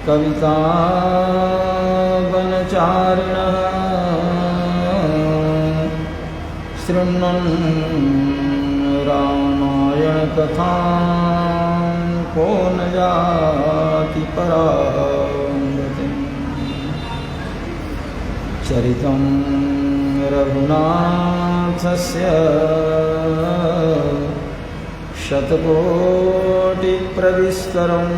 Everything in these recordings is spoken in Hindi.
कवितावनचारिणः शृण्वन् रामायणकथां को न जाति परां गतिम्। चरितं रघुनाथस्य शतकोटिप्रविस्तरम्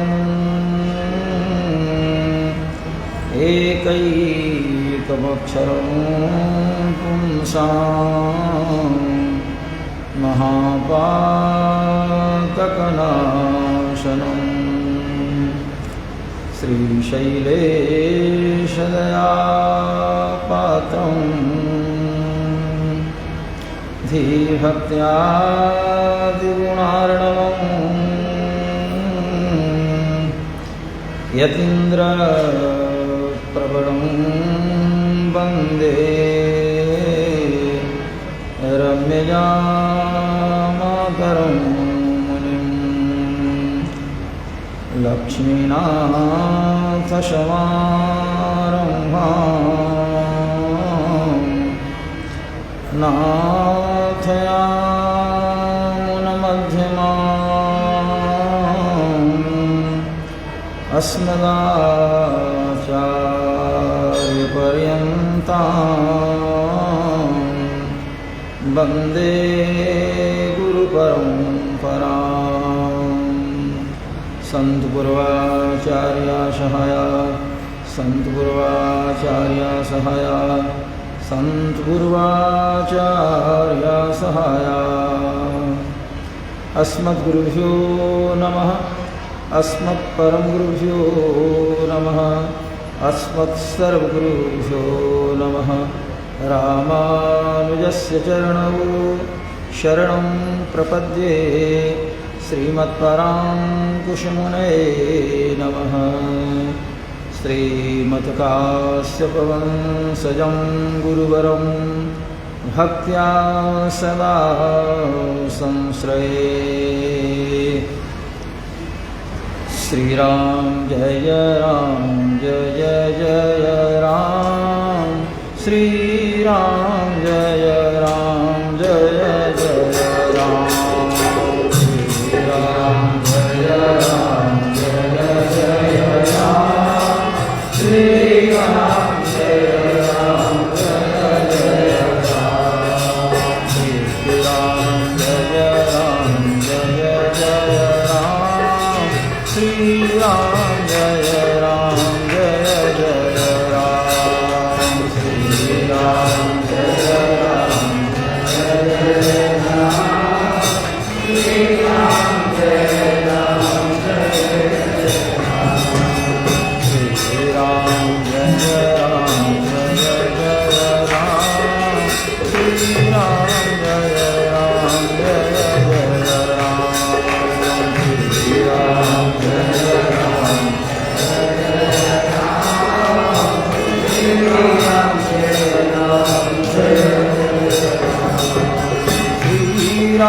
एकैकमक्षरं पुंसां महापातकनाशनं श्रीशैलेशदयापात्रं धीभक्त्यादिगुणार्णवम् यतीन्द्रप्रवरं वन्दे रम्यजामातरं मुनिं। लक्ष्मीनाथसमारम्भां नाथयामुनमध्यमाम् अस्मदाचार्यपर्यन्तां वन्दे गुरुपरम्परां। सन्तगुर्वाचार्या सहाया सन्तगुर्वाचार्या सहाया सन्तगुर्वाचार्या सहाया। अस्मद्गुरुभ्यो नमः अस्मत्परमगुरुभ्यो नमः अस्मत्सर्वगुरुभ्यो नमः। रामानुजस्य चरणौ शरणं प्रपद्ये श्रीमत्पराङ्कुशमुनये नमः। श्रीमत्काश्यपवंशजं गुरुवरं भक्त्या सदा संश्रये। श्रीराम जय राम जय जय राम श्रीराम जय राम जय जय राम श्रीराम जय राम जय जय राम श्रीराम जय राम जय जय राम श्रीराम जय राम जय जय राम श्रीराम जय राम जय जय राम श्रीराम जय राम जय जय राम श्रीराम जय राम जय जय राम श्रीराम जय राम जय जय राम श्रीराम जय राम जय जय राम श्रीराम जय राम जय राम जय जय राम श्रीराम जय राम जय जय राम श्रीराम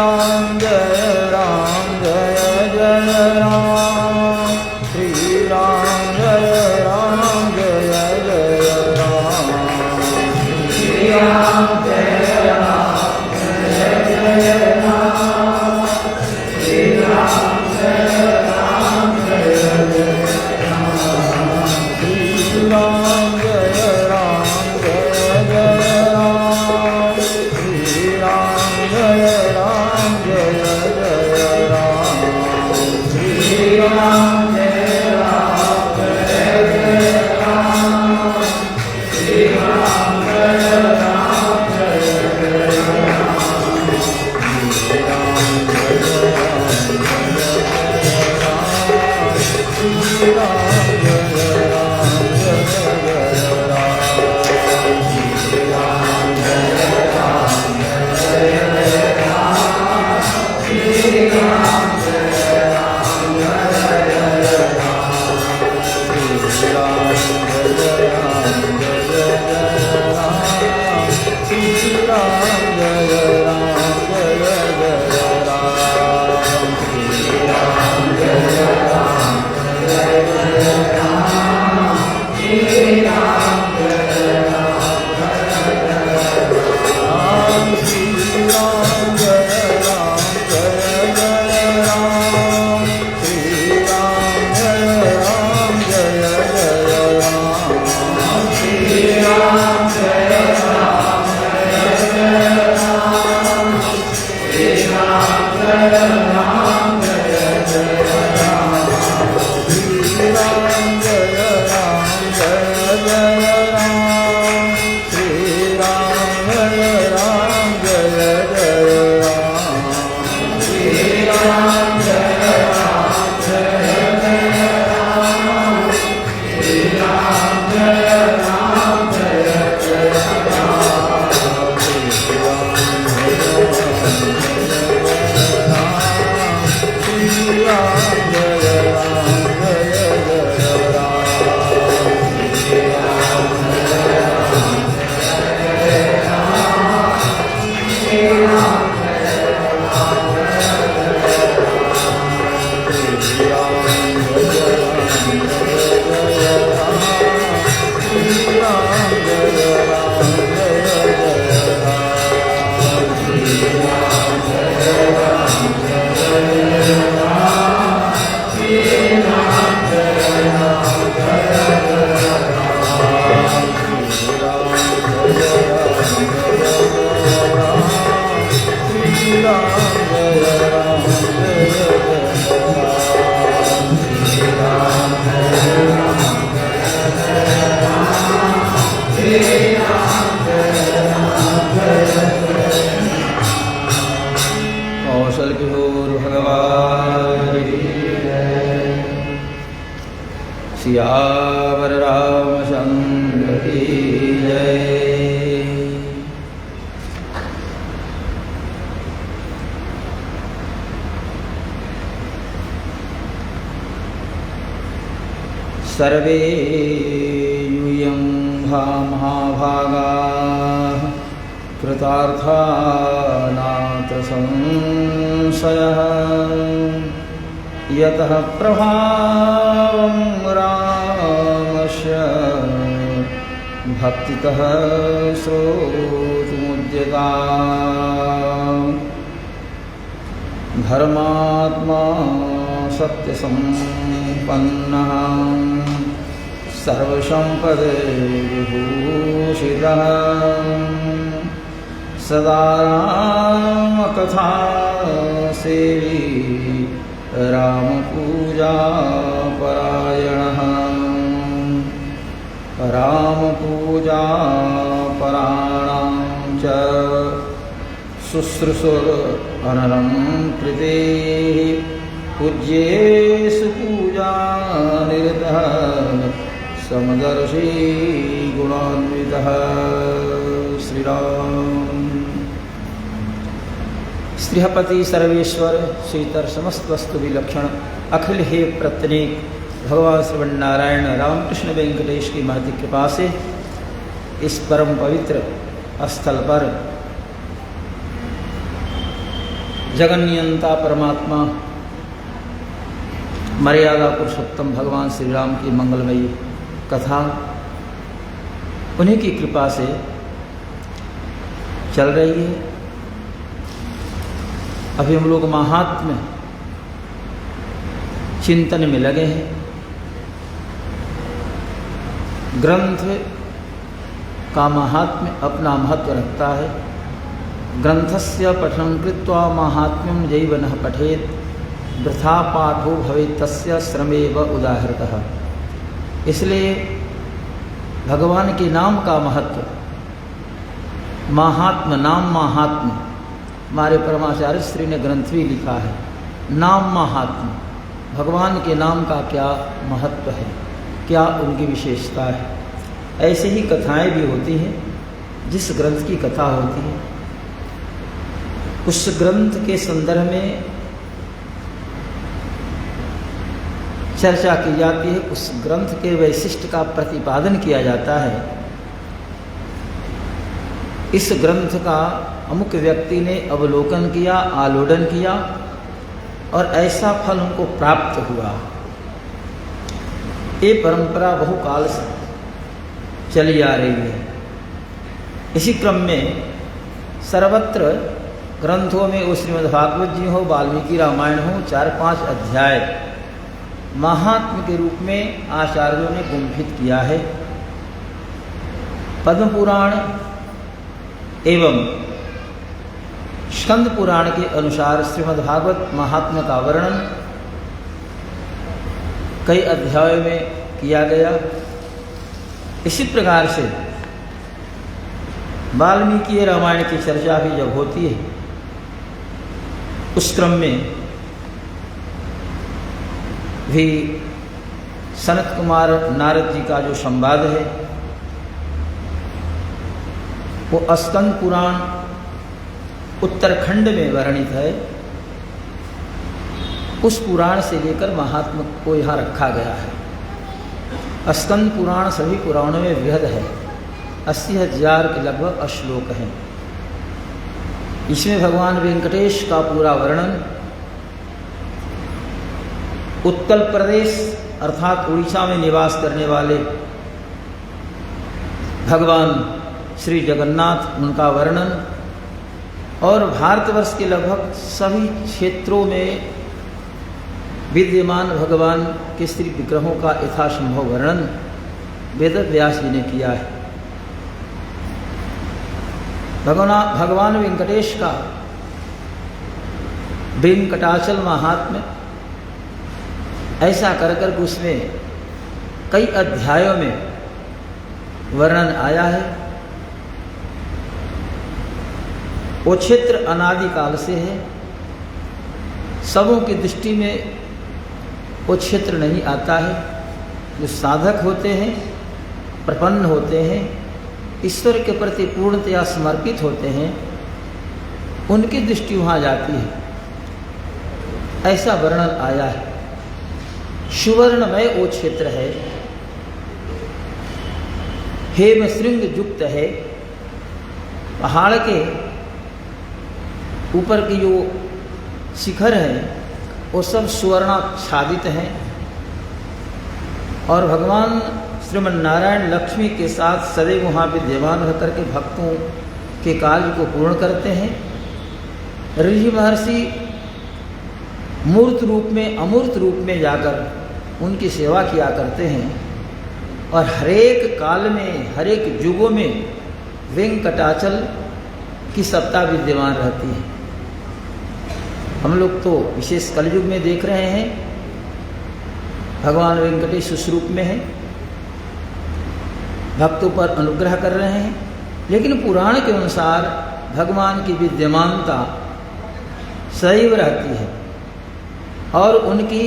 जय राम जय जय राम श्रीराम जय राम जय जय राम श्रीराम जय राम जय जय राम श्रीराम जय राम जय जय राम श्रीराम जय राम जय जय राम श्रीराम जय राम जय जय राम श्रीराम जय राम जय जय राम श्रीराम जय राम जय जय राम श्रीराम जय राम जय जय राम श्रीराम जय राम जय जय राम श्रीराम जय राम जय जय राम श्रीराम जय राम जय जय राम सियावर रामचंद्र की जय। सर्वे यूयं महाभागाः कृतार्था नात्र संशयः यतः प्रभावं रामस्य भक्तितः श्रोतुमुद्यता। धर्मात्मा सत्यसम्पन्नः सर्वसम्पद्विभूषितः सदा रामकथा सेवी रामपूजा परायणः। रामपूजा पराणां च शुश्रूषुर अनरं कृते पूज्येषु पूजा निरतः समदर्शी गुणान्वितः। श्री राम। श्रीहपति सर्वेश्वर श्रीतर समस्त वस्तु विलक्षण अखिल हे प्रत्यनेक भगवान श्रवण नारायण रामकृष्ण वेंकटेश की महती कृपा से इस परम पवित्र स्थल पर जगन्नियंता परमात्मा मर्यादा पुरुषोत्तम भगवान श्री राम की मंगलमयी कथा उन्हीं की कृपा से चल रही है। अभी हम लोग महात्म्य चिंतन में लगे हैं। ग्रंथ का महात्म्य अपना महत्व रखता है। ग्रंथस्य पठनं कृत्वा महात्म्यं जैव न पठेत् वृथा पाठो भवेत् तस्य श्रमेव उदाहृतः। इसलिए भगवान के नाम का महत्व, महात्म नाम महात्म, हमारे परमाचार्य श्री ने ग्रंथ भी लिखा है। नाम महात्म, भगवान के नाम का क्या महत्व है, क्या उनकी विशेषता है। ऐसे ही कथाएं भी होती हैं। जिस ग्रंथ की कथा होती है उस ग्रंथ के संदर्भ में चर्चा की जाती है, उस ग्रंथ के वैशिष्ट्य का प्रतिपादन किया जाता है। इस ग्रंथ का अमुक व्यक्ति ने अवलोकन किया, आलोडन किया और ऐसा फल उनको प्राप्त हुआ। ये परंपरा बहुकाल से चली आ रही है। इसी क्रम में सर्वत्र ग्रंथों में वो श्रीमद्भागवत जी हो, वाल्मीकि रामायण हो, 4-5 अध्याय महात्म्य के रूप में आचार्यों ने गुंफित किया है। पद्म पुराण एवं स्कंद पुराण के अनुसार श्रीमद्भागवत महात्म्य का वर्णन कई अध्यायों में किया गया। इसी प्रकार से वाल्मीकि रामायण की चर्चा भी जब होती है उस क्रम में भी सनत कुमार नारद जी का जो संवाद है वो स्कंद पुराण उत्तरखंड में वर्णित है। उस पुराण से लेकर महात्म्य को यहाँ रखा गया है। स्कंद पुराण सभी पुराणों में वृहद है। 80,000 के लगभग श्लोक हैं। इसमें भगवान वेंकटेश का पूरा वर्णन उत्कल प्रदेश अर्थात उड़ीसा में निवास करने वाले भगवान श्री जगन्नाथ, उनका वर्णन और भारतवर्ष के लगभग सभी क्षेत्रों में विद्यमान भगवान के श्री विग्रहों का यथासंभव वर्णन वेद व्यास जी ने किया है। भगवान वेंकटेश का वेंकटाचल महात्म्य ऐसा कर कर उसमें कई अध्यायों में वर्णन आया है। वो क्षेत्र अनादिकाल से है। सबों की दृष्टि में वो क्षेत्र नहीं आता है, जो साधक होते हैं, प्रपन्न होते हैं, ईश्वर के प्रति पूर्णतया समर्पित होते हैं, उनकी दृष्टि वहाँ जाती है, ऐसा वर्णन आया है। सुवर्णमय वो क्षेत्र है, हेम श्रृंग युक्त है, पहाड़ के ऊपर की जो शिखर है वो सब सुवर्णाच्छादित हैं और भगवान श्रीमन नारायण लक्ष्मी के साथ सदैव वहाँ विद्यमान रह करके भक्तों के कार्य को पूर्ण करते हैं। ऋषि महर्षि मूर्त रूप में, अमूर्त रूप में जाकर उनकी सेवा किया करते हैं और हरेक काल में, हरेक युगों में वेंकटाचल की सत्ता विद्यमान रहती है। हम लोग तो विशेष कलयुग में देख रहे हैं भगवान वेंकटेश उस रूप में है, भक्तों पर अनुग्रह कर रहे हैं, लेकिन पुराण के अनुसार भगवान की विद्यमानता सदैव रहती है और उनकी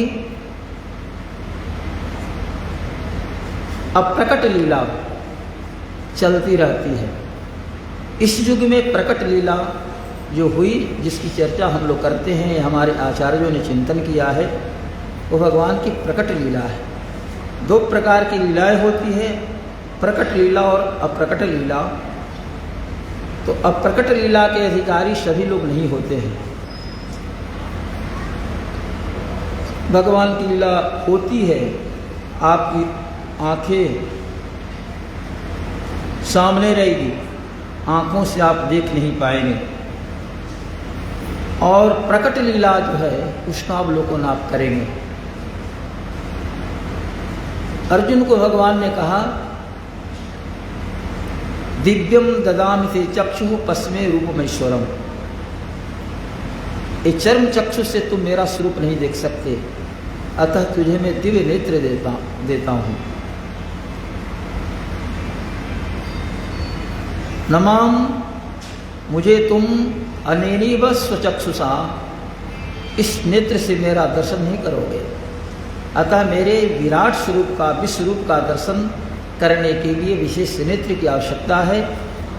अप्रकट लीला चलती रहती है। इस युग में प्रकट लीला जो हुई, जिसकी चर्चा हम लोग करते हैं, हमारे आचार्यों ने चिंतन किया है, वो भगवान की प्रकट लीला है। दो प्रकार की लीलाएं होती है, प्रकट लीला और अप्रकट लीला। तो अप्रकट लीला के अधिकारी सभी लोग नहीं होते हैं। भगवान की लीला होती है, आपकी आंखें सामने रहेगी, आंखों से आप देख नहीं पाएंगे, और प्रकट लीला जो है उसका अवलोकन आप करेंगे। अर्जुन को भगवान ने कहा, दिव्यम ददामि ते चक्षु पस्मे रूपमेश्वरम, ये चर्म चक्षु से तुम मेरा स्वरूप नहीं देख सकते, अतः तुझे मैं दिव्य नेत्र देता हूँ। नमाम, मुझे तुम अनेनीव स्वचक्षुषा, इस नेत्र से मेरा दर्शन नहीं करोगे, अतः मेरे विराट स्वरूप का, विश्व रूप का दर्शन करने के लिए विशेष नेत्र की आवश्यकता है।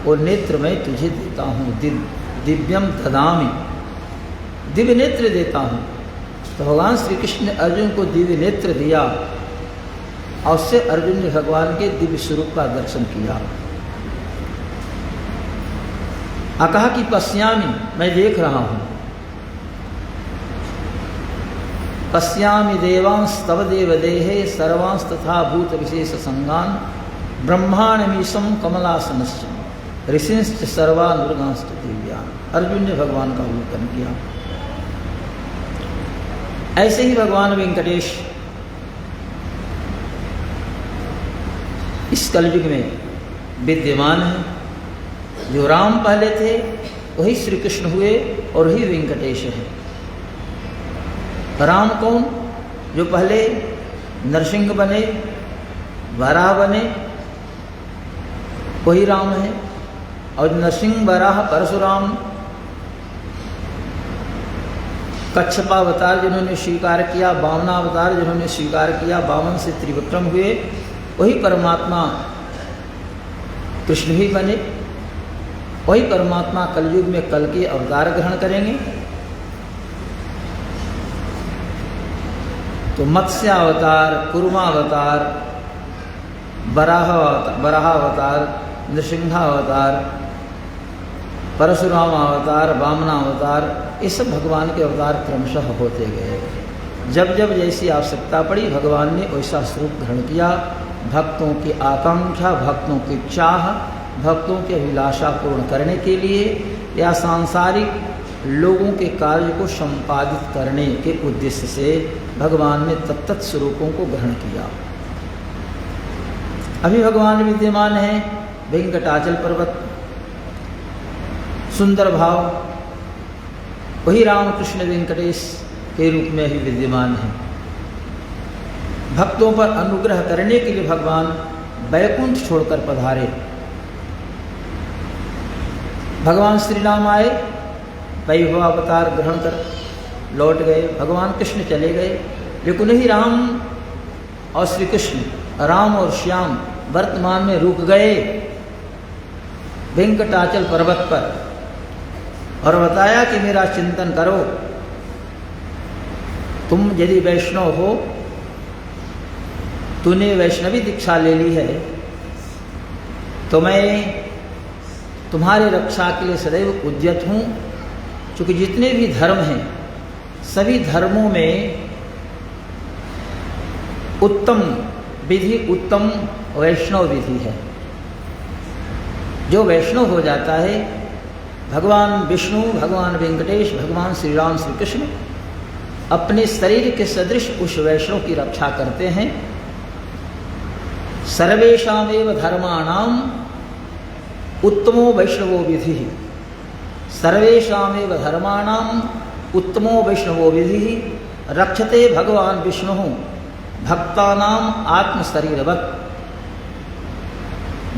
वो नेत्र मैं तुझे देता हूँ, दिव्यम ददामि, दिव्य नेत्र देता हूँ। तो भगवान श्री कृष्ण ने अर्जुन को दिव्य नेत्र दिया और उससे अर्जुन ने भगवान के दिव्य स्वरूप का दर्शन किया। कहा कि पश्यामि, मैं देख रहा हूँ, पश्यामि देवांस तव देव देहे सर्वांस तथा भूत विशेष संगान ब्रह्मांडमीशम कमलासनश्च ऋषिंश्च सर्वानुर्गांश्च दिव्यान। अर्जुन ने भगवान का अवलोकन किया। ऐसे ही भगवान वेंकटेश इस कलयुग में विद्यमान है। जो राम पहले थे वही श्री कृष्ण हुए और वही वेंकटेश है। राम कौन? जो पहले नरसिंह बने, वराह बने, वही राम है। और नरसिंह, वराह, परशुराम, कच्छपावतार जिन्होंने स्वीकार किया, वामनावतार जिन्होंने स्वीकार किया, वामन से त्रिविक्रम हुए, वही परमात्मा कृष्ण भी बने। वही परमात्मा कलयुग में कल के अवतार ग्रहण करेंगे। तो मत्स्य अवतार, कुर्मा अवतार, वराह अवतार, नृसिंहावतार, परशुराम अवतार, वामना अवतार, ये सब भगवान के अवतार क्रमशः होते गए। जब जब जैसी आवश्यकता पड़ी भगवान ने वैसा स्वरूप ग्रहण किया। भक्तों की आकांक्षा, भक्तों की चाह, भक्तों की अभिलाषा पूर्ण करने के लिए या सांसारिक लोगों के कार्य को संपादित करने के उद्देश्य से भगवान ने तत्त स्वरूपों को ग्रहण किया। अभी भगवान विद्यमान है वेंकटाचल पर्वत, सुंदर भाव, वही रामकृष्ण वेंकटेश के रूप में ही विद्यमान है। भक्तों पर अनुग्रह करने के लिए भगवान वैकुंठ छोड़कर पधारे। भगवान श्री राम आए, वैभव अवतार ग्रहण कर लौट गए, भगवान कृष्ण चले गए, लेकिन ही राम और श्री कृष्ण राम और श्याम वर्तमान में रुक गए वेंकटाचल पर्वत पर और बताया कि मेरा चिंतन करो, तुम यदि वैष्णव हो, तूने वैष्णवी दीक्षा ले ली है, तो मैं तुम्हारी रक्षा के लिए सदैव उद्यत हूँ। क्योंकि जितने भी धर्म हैं सभी धर्मों में उत्तम विधि उत्तम वैष्णव विधि है। जो वैष्णव हो जाता है, भगवान विष्णु, भगवान वेंकटेश, भगवान श्री राम श्री कृष्ण अपने शरीर के सदृश उस वैष्णव की रक्षा करते हैं। सर्वेषामेव धर्माणाम उत्तमो वैष्णवो विधि, सर्वेषामेव धर्माणाम उत्तमो वैष्णवो विधि रक्षते भगवान विष्णु भक्तानाम आत्मशरीरवत्।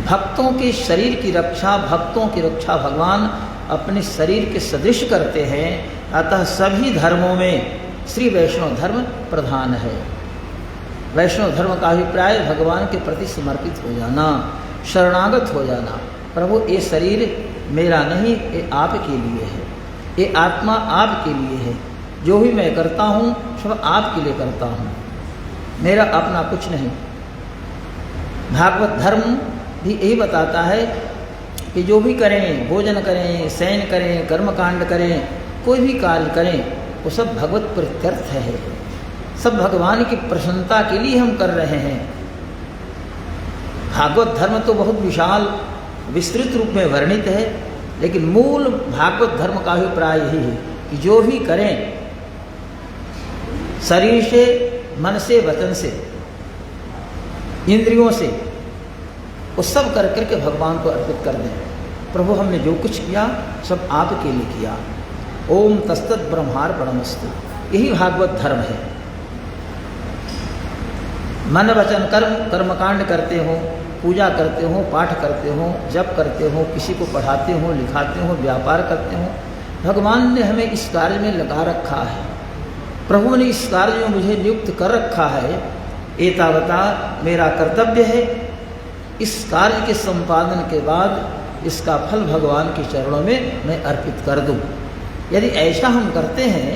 भक्तों के शरीर की रक्षा, भक्तों की रक्षा भगवान अपने शरीर के सदृश करते हैं। अतः सभी धर्मों में श्री वैष्णव धर्म प्रधान है। वैष्णव धर्म का अभिप्राय भगवान के प्रति समर्पित हो जाना, शरणागत हो जाना। प्रभु ये शरीर मेरा नहीं, ये आपके लिए है, ये आत्मा आपके लिए है, जो भी मैं करता हूँ सब आपके लिए करता हूँ, मेरा अपना कुछ नहीं। भागवत धर्म भी यही बताता है कि जो भी करें, भोजन करें, शयन करें, कर्मकांड करें, कोई भी कार्य करें, वो सब भगवत प्रीत्यर्थ है, सब भगवान की प्रसन्नता के लिए हम कर रहे हैं। भागवत धर्म तो बहुत विशाल विस्तृत रूप में वर्णित है, लेकिन मूल भागवत धर्म का अभिप्राय यही है कि जो भी करें शरीर से, मन से, वचन से, इंद्रियों से, वो सब कर करके भगवान को अर्पित कर दें। प्रभु हमने जो कुछ किया सब आपके लिए किया। ओम तस्तत् ब्रह्मार्पणमस्तु। यही भागवत धर्म है। मन वचन कर्म, कर्मकांड करते हो, पूजा करते हो, पाठ करते हो, जप करते हो, किसी को पढ़ाते हो, लिखाते हो, व्यापार करते हो, भगवान ने हमें इस कार्य में लगा रखा है। प्रभु ने इस कार्य में मुझे नियुक्त कर रखा है। एतावता मेरा कर्तव्य है। इस कार्य के संपादन के बाद इसका फल भगवान के चरणों में मैं अर्पित कर दूं। यदि ऐसा हम करते हैं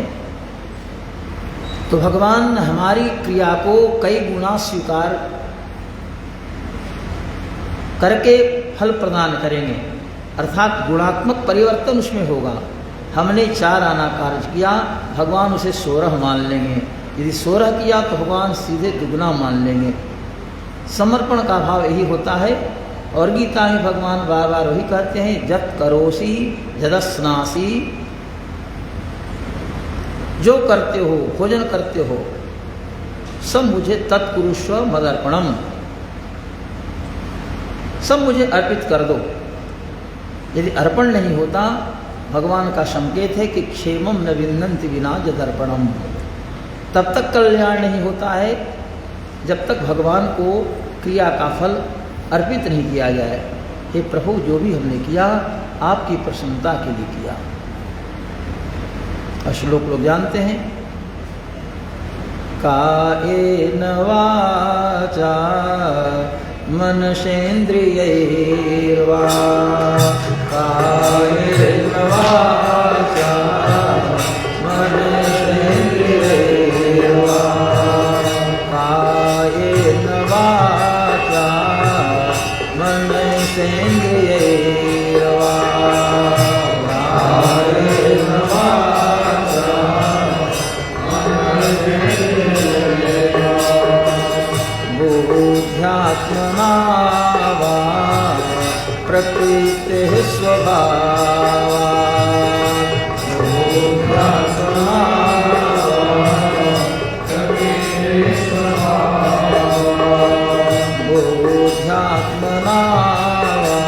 तो भगवान हमारी क्रिया को कई गुना स्वीकार करके फल प्रदान करेंगे, अर्थात गुणात्मक परिवर्तन उसमें होगा। हमने 4 आना कार्य किया, भगवान उसे 16 मान लेंगे। यदि 16 किया तो भगवान सीधे दुगना मान लेंगे। समर्पण का भाव यही होता है। और गीता में भगवान बार बार वही कहते हैं, जत करोसी जदस्नासी, जो करते हो, भोजन करते हो, सब मुझे तत्कुरुष्व मदर्पणम, सब मुझे अर्पित कर दो। यदि अर्पण नहीं होता, भगवान का संकेत है कि क्षेमम न विन्दन्ति विना जदर्पणम, तब तक कल्याण नहीं होता है जब तक भगवान को क्रिया का फल अर्पित नहीं किया जाए। हे प्रभु, जो भी हमने किया आपकी प्रसन्नता के लिए किया। श्लोक लोग जानते हैं, कायेन वाचा मनसेन्द्रियैर्वा, कायेन वाचा मनसेन्द्रियैर्वा, कायेन वाचा मनसेन्द्रियैर्वा, कायेन वाचा बुद्ध्यात्मना वा प्रकृतेः स्वभावात्, बुद्ध्यात्मना प्रकृतेः स्वभावात्, बुद्ध्यात्मना वा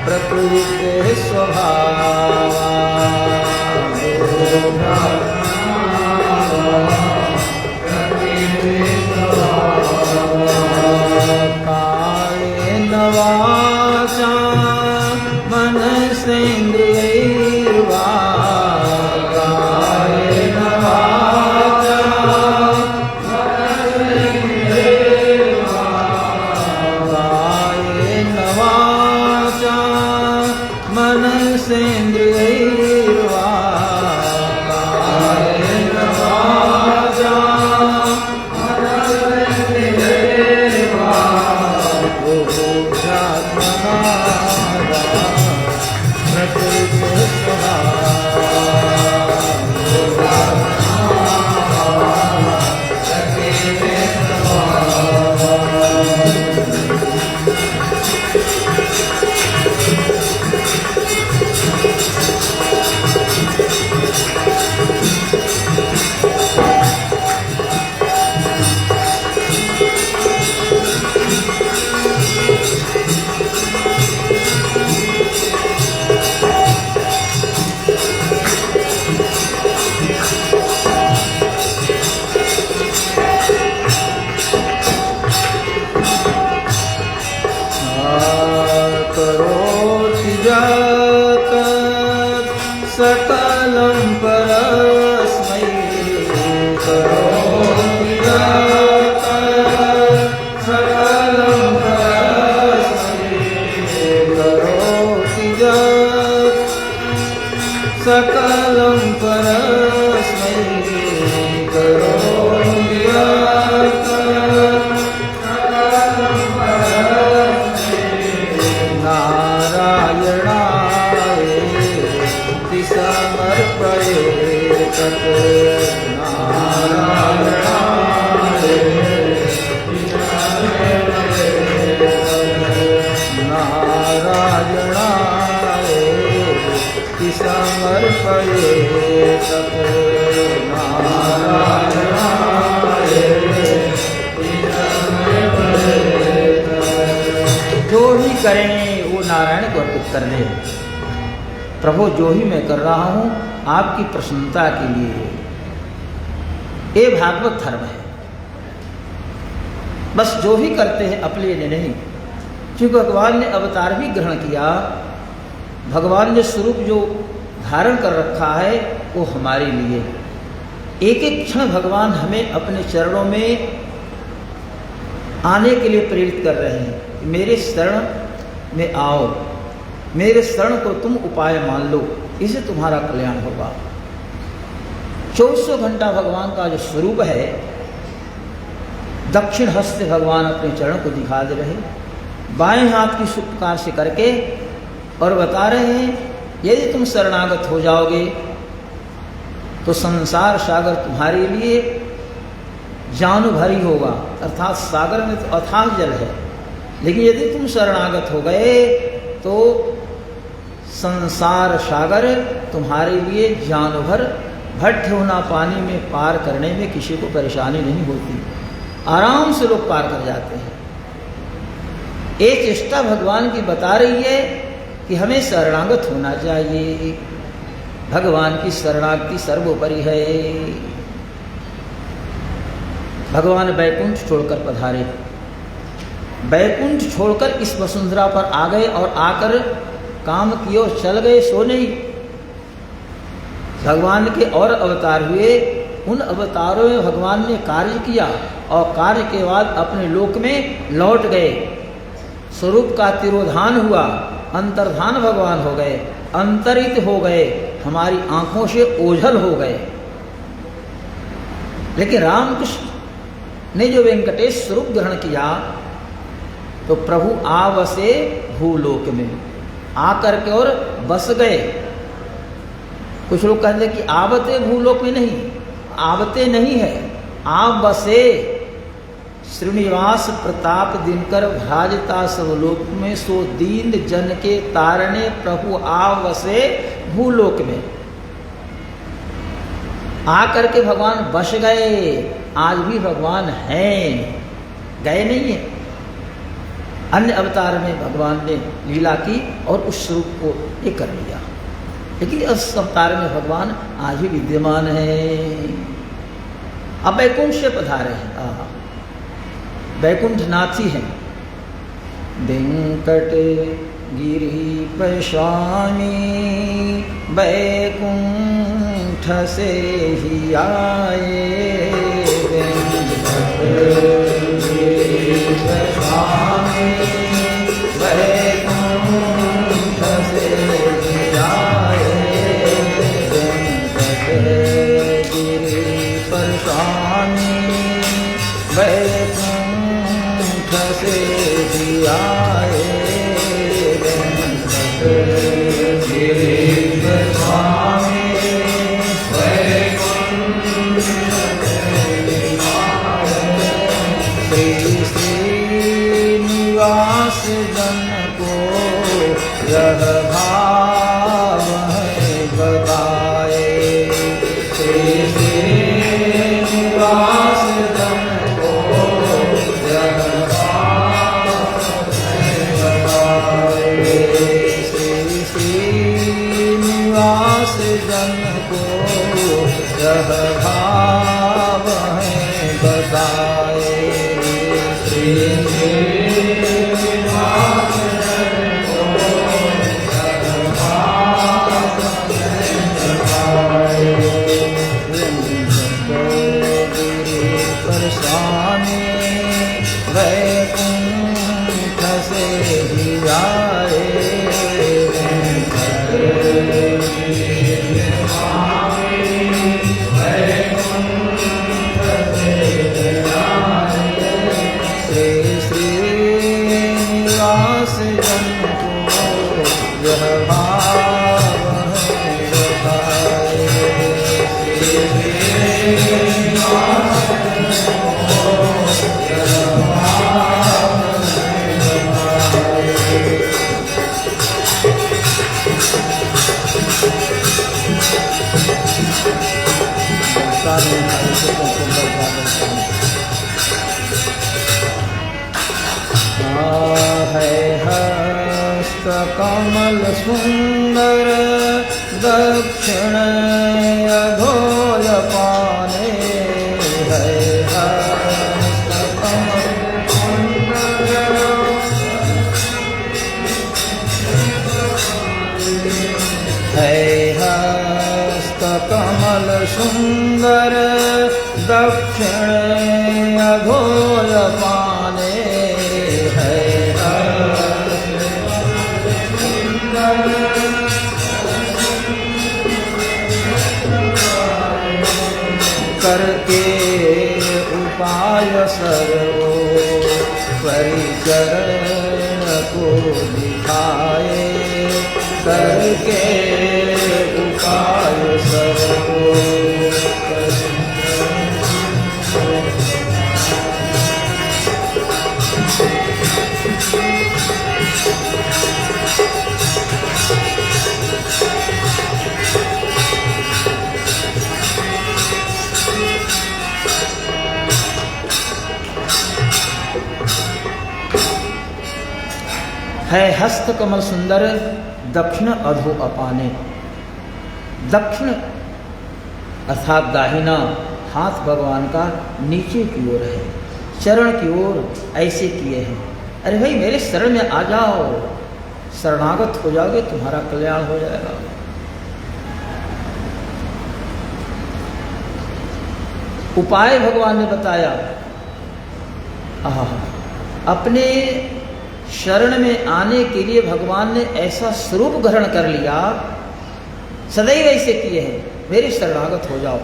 प्रकृतेः स्वभावात्, कायेन वाचा मनसेन्द्रियैर्वा, सकलं परस्मै करोमि नारायणायेति समर्पयेत् नारायणायेति समर्पयेत् जो ही करें वो नारायण को अर्पित कर दे। प्रभु जो ही मैं कर रहा हूँ आपकी प्रसन्नता के लिए, ये भागवत धर्म है। बस जो भी करते हैं अपने लिए नहीं, क्योंकि भगवान ने अवतार भी ग्रहण किया, भगवान ने स्वरूप जो धारण कर रखा है वो हमारे लिए। एक एक क्षण भगवान हमें अपने चरणों में आने के लिए प्रेरित कर रहे हैं। मेरे शरण में आओ, मेरे शरण को तुम उपाय मान लो, इससे तुम्हारा कल्याण होगा। 24 घंटा भगवान का जो स्वरूप है, दक्षिण हस्त से भगवान अपने चरण को दिखा दे रहे, बाएं हाथ की सुप्रकार से करके, और बता रहे हैं यदि तुम शरणागत हो जाओगे तो संसार सागर तुम्हारे लिए जानु भरी होगा। अर्थात सागर में तो अथाह जल है, लेकिन यदि तुम शरणागत हो गए तो संसार सागर तुम्हारे लिए जानु भर भट्ट होना, पानी में पार करने में किसी को परेशानी नहीं होती, आराम से लोग पार कर जाते हैं। एक चेष्टा भगवान की बता रही है कि हमें शरणागत होना चाहिए। भगवान की शरणागति सर्वोपरि है। भगवान वैकुंठ छोड़कर पधारे, वैकुंठ छोड़कर इस वसुंधरा पर आ गए और आकर काम किए चल गए, सो नहीं। भगवान के और अवतार हुए, उन अवतारों में भगवान ने कार्य किया और कार्य के बाद अपने लोक में लौट गए। स्वरूप का तिरोधान हुआ, अंतर्धान भगवान हो गए, अंतरित हो गए, हमारी आंखों से ओझल हो गए। लेकिन रामकृष्ण ने जो वेंकटेश स्वरूप ग्रहण किया तो प्रभु आवसे भूलोक में आकर के और बस गए। कुछ लोग कहते कि आवते भूलोक में, नहीं, आवते नहीं है, आप बसे। श्रीनिवास प्रताप दिनकर भाजता सब लोक में, सो दीन जन के तारने प्रभु आवसे भूलोक में। आकर के भगवान बस गए। आज भी भगवान हैं, गए नहीं है। अन्य अवतार में भगवान ने लीला की और उस स्वरूप को ये कर लिया, लेकिन इस अवतार में भगवान आज भी विद्यमान है। अब वैकुंठ से पधारे हैं, वैकुंठनाथी हैं। वेंकट गिरिपति स्वामी वैकुंठ से ही आए, वेंकट गिरिपति स्वामी वैकुंठ से ही आए, वेंकट गिरिपति स्वामी वैकुंठ से भी आए, वेंकट गिरिपति स्वामी वैकुंठ से आए। श्री श्रीनिवास जन को यह भाव है बताए, श्री श्रीनिवास जन को यह भाव है बताए, श्री श्रीनिवास जन को यह भाव है बताए, श्री श्रीनिवास जन को कमल सुंदर दक्षिण अधोल पाने है हस्त कमल है हस्त कमल सुंदर दक्षिण अधोल पाने है करके उपाय सर्वो परिचरण को दिखाए करके उपाय सर्वो है हस्त कमल सुंदर दक्षिण अधो अपाने। दक्षिण अर्थात दाहिना हाथ भगवान का नीचे की ओर है, चरण की ओर ऐसे किए हैं। अरे भाई मेरे शरण में आ जाओ, शरणागत हो जाओगे तुम्हारा कल्याण हो जाएगा। उपाय भगवान ने बताया। अपने शरण में आने के लिए भगवान ने ऐसा स्वरूप ग्रहण कर लिया, सदैव ऐसे किए हैं, मेरे शरणागत हो जाओ।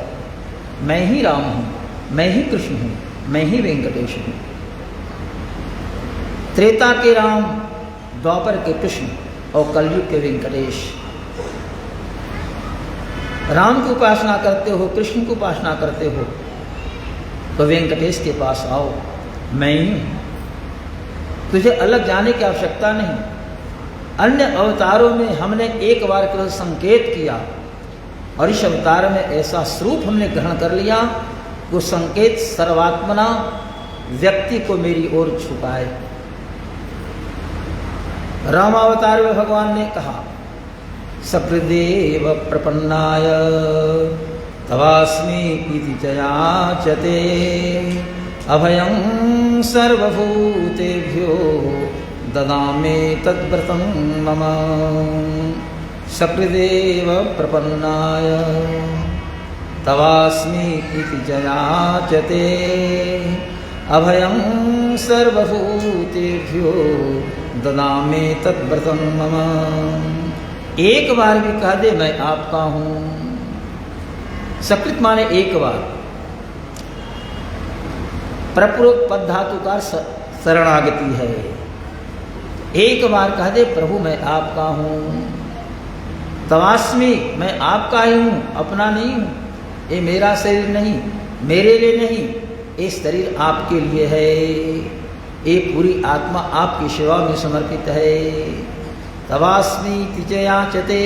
मैं ही राम हूं, मैं ही कृष्ण हूं, मैं ही वेंकटेश हूं। त्रेता के राम, द्वापर के कृष्ण और कलयुग के वेंकटेश। राम की उपासना करते हो, कृष्ण की उपासना करते हो, तो वेंकटेश के पास आओ, मैं ही हूं। तुझे अलग जाने की आवश्यकता नहीं। अन्य अवतारों में हमने एक बार केवल संकेत किया और इस अवतार में ऐसा स्वरूप हमने ग्रहण कर लिया वो संकेत सर्वात्मना व्यक्ति को मेरी ओर झुकाए। रामावतार में भगवान ने कहा सकृदेव प्रपन्नाय तवास्मि इति च याचते अभयं सर्वभूतेभ्यो ददामि तद्व्रतं मम। सकृदेव प्रपन्नाय तवास्मि इति च याचते अभयं सर्वभूतेभ्यो ददामि तद्व्रतं मम। एक बार भी कह दे मैं आपका हूं। सकृत माने एक बार, प्रपूर्वक पद धातु का शरणागति है। एक बार कह दे प्रभु मैं आपका हूं। तवास्मि मैं आपका ही हूं, अपना नहीं हूं। ये मेरा शरीर नहीं, मेरे लिए नहीं, ये शरीर आपके लिए है। ये पूरी आत्मा आपकी सेवा में समर्पित है। तवास्मि तिच याचते।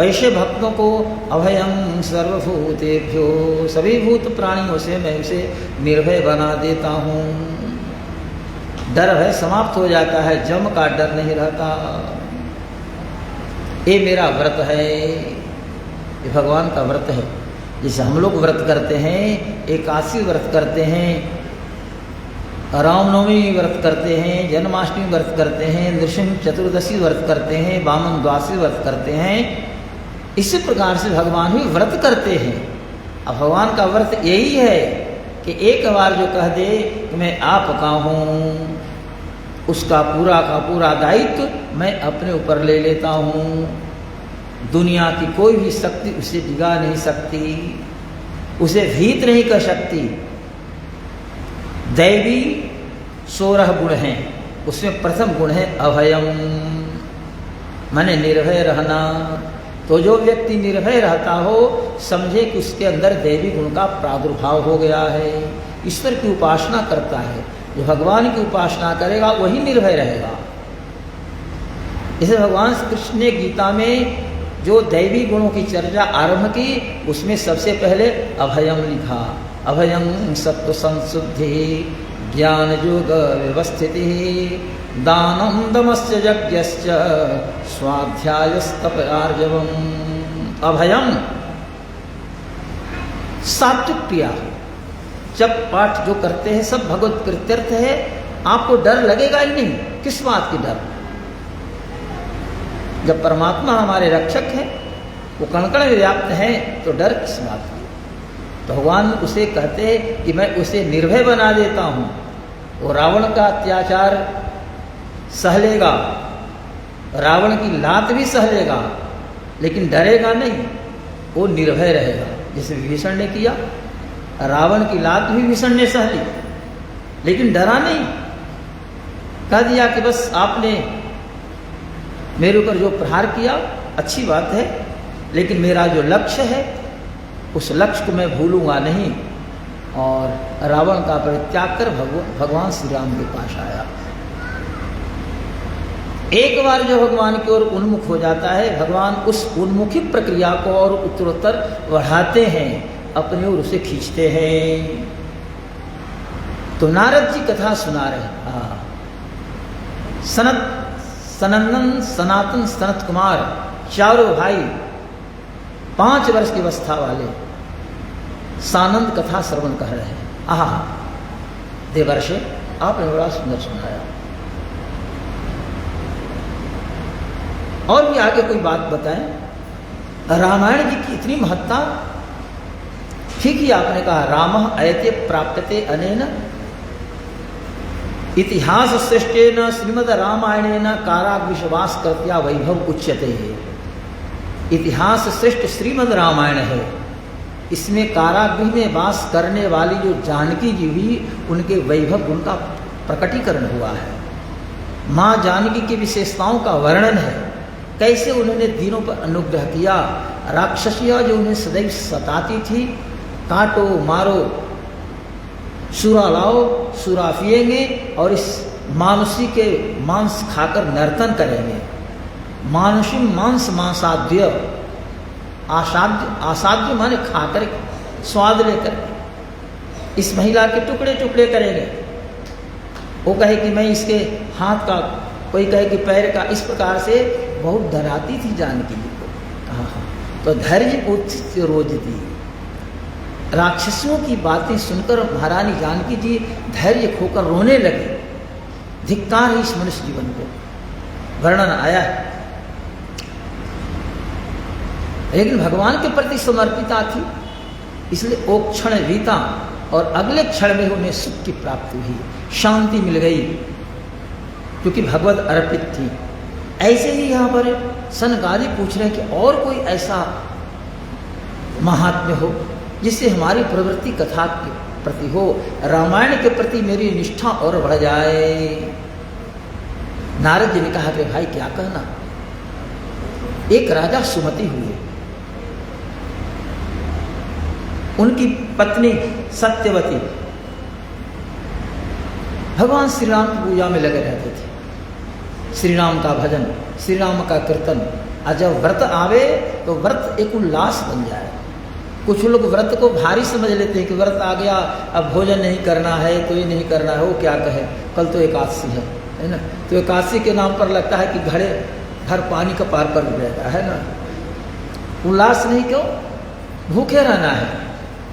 ऐसे भक्तों को अभयं सर्वभूतेभ्यो, सभी भूत प्राणियों से मैं उसे निर्भय बना देता हूँ। डर भय समाप्त हो जाता है, जम का डर नहीं रहता। ये मेरा व्रत है, ये भगवान का व्रत है। जैसे हम लोग व्रत करते हैं, एकादशी व्रत करते हैं, रामनवमी व्रत करते हैं, जन्माष्टमी व्रत करते हैं, नृसिंह चतुर्दशी व्रत करते हैं, वामन द्वादशी व्रत करते हैं। इसी प्रकार से भगवान भी व्रत करते हैं। अब भगवान का व्रत यही है कि एक बार जो कह दे कि मैं आपका हूँ, उसका पूरा का पूरा दायित्व मैं अपने ऊपर ले लेता हूँ। दुनिया की कोई भी शक्ति उसे डिगा नहीं सकती, उसे भीत नहीं कर सकती। दैवी 16 गुण हैं, उसमें प्रथम गुण है अभयम, माने निर्भय रहना। तो जो व्यक्ति निर्भय रहता हो समझे कि उसके अंदर दैवी गुण का प्रादुर्भाव हो गया है। ईश्वर की उपासना करता है, जो भगवान की उपासना करेगा वही निर्भय रहेगा। इसे भगवान कृष्ण ने गीता में जो दैवी गुणों की चर्चा आरंभ की उसमें सबसे पहले अभयम लिखा। अभयं सत्व संशुद्धि ज्ञान योग व्यवस्थिति दानम दमश्च यज्ञश्च स्वाध्यायस्तप आर्जवम। अभयम सात्विक क्रिया। जब पाठ जो करते हैं सब भगवत कृत्यर्थ है, आपको डर लगेगा ही नहीं। किस बात की डर? जब परमात्मा हमारे रक्षक हैं, वो कण-कण में व्याप्त हैं, तो डर किस बात की? भगवान उसे कहते हैं कि मैं उसे निर्भय बना देता हूँ। वो रावण का अत्याचार सह लेगा, रावण की लात भी सह लेगा, लेकिन डरेगा नहीं, वो निर्भय रहेगा। जैसे विभीषण ने किया, रावण की लात भी विभीषण ने सह ली, लेकिन डरा नहीं। कह दिया कि बस आपने मेरे ऊपर जो प्रहार किया अच्छी बात है, लेकिन मेरा जो लक्ष्य है उस लक्ष्य को मैं भूलूंगा नहीं। और रावण का परित्याग कर भगवान श्री राम के पास आया। एक बार जो भगवान की ओर उन्मुख हो जाता है, भगवान उस उन्मुखी प्रक्रिया को और उत्तरोत्तर बढ़ाते हैं, अपनी ओर उसे खींचते हैं। तो नारद जी कथा सुना रहे। सनंदन सनातन सनत कुमार चारों भाई 5 वर्ष की अवस्था वाले सानंद कथा श्रवण कर रहे हैं। आहा देवर्षि, आपने बड़ा सुंदर सुनाया। और भी आगे कोई बात बताएं। रामायण जी की इतनी महत्ता। ठीक ही आपने कहा, रामः अयते प्राप्यते अनेन इतिहास श्रेष्ठेन श्रीमद् रामायणेन काराग्निशवास कृत्या वैभव उच्यते। इतिहास श्रेष्ठ श्रीमद् रामायण है। इसमें कारागृह में वास करने वाली जो जानकी जी हुई, उनके वैभव, उनका प्रकटीकरण हुआ है। माँ जानकी की विशेषताओं का वर्णन है। कैसे उन्होंने दीनों पर अनुग्रह किया। राक्षसियाँ जो उन्हें सदैव सताती थी, काटो मारो, सुरा लाओ, सुरा पिएंगे और इस मानुषी के मांस खाकर नर्तन करेंगे। मानुषी मांस मांसाध्य, आसाध्य माने खाकर स्वाद लेकर इस महिला के टुकड़े टुकड़े करेंगे। वो कहे कि मैं इसके हाथ का, कोई कहे कि पैर का, इस प्रकार से बहुत डराती थी जानकी जी को। तो धैर्य उच्च रोज दी। राक्षसियों की बातें सुनकर महारानी जानकी जी धैर्य खोकर रोने लगे। धिक्कार है इस मनुष्य जीवन को, वर्णन आया है। लेकिन भगवान के प्रति समर्पिता थी, इसलिए वो क्षण बीता और अगले क्षण में उन्हें सुख की प्राप्ति हुई, शांति मिल गई, क्योंकि भगवत अर्पित थी। ऐसे ही यहाँ पर सनकादि पूछ रहे हैं कि और कोई ऐसा महात्म्य हो जिससे हमारी प्रवृत्ति कथा के प्रति हो, रामायण के प्रति मेरी निष्ठा और बढ़ जाए। नारद जी ने कहा कि भाई क्या कहना। एक राजा सुमति हुए, उनकी पत्नी सत्यवती भगवान श्री राम की पूजा में लगे रहते थे। श्री राम का भजन, श्री राम का कीर्तन। और जब व्रत आवे तो व्रत एक उल्लास बन जाए। कुछ लोग व्रत को भारी समझ लेते हैं कि व्रत आ गया, अब भोजन नहीं करना है, कोई नहीं करना है, वो क्या कहे, कल तो एकादशी है ना। तो एकादशी के नाम पर लगता है कि घर पानी का पार पर जाएगा, है ना। उल्लास नहीं, क्यों, भूखे रहना है,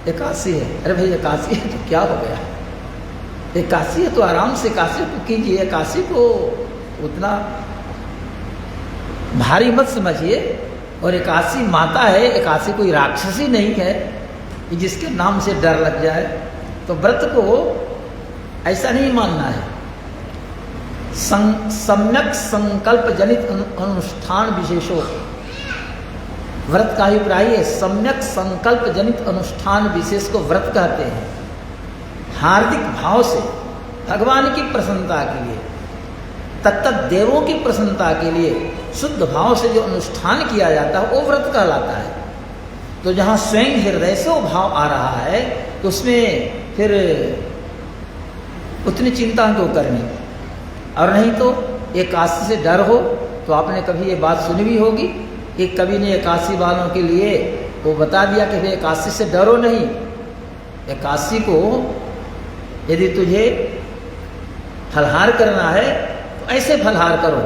एकादशी है। अरे भाई एकादशी है तो क्या हो गया, एकादशी है तो आराम से एकादशी को कीजिए। एकादशी को उतना भारी मत समझिए। और एकादशी माता है, एकादशी कोई राक्षसी नहीं है कि जिसके नाम से डर लग जाए। तो व्रत को ऐसा नहीं मानना है। सम्यक संकल्प जनित अनुष्ठान विशेषो, व्रत का अभिप्राय है सम्यक संकल्प जनित अनुष्ठान विशेष को व्रत कहते हैं। हार्दिक भाव से भगवान की प्रसन्नता के लिए, तत्त देवों की प्रसन्नता के लिए शुद्ध भाव से जो अनुष्ठान किया जाता है वो व्रत कहलाता है। तो जहाँ स्वयं हृदय से वो भाव आ रहा है तो उसमें फिर उतनी चिंता क्यों करनी। और नहीं तो एकादशी से डर हो तो आपने कभी ये बात सुनी भी होगी, एक कवि ने एकादशी वालों के लिए वो बता दिया कि भाई एकादशी से डरो नहीं। एकादशी को यदि तुझे फलहार करना है तो ऐसे फलहार करो,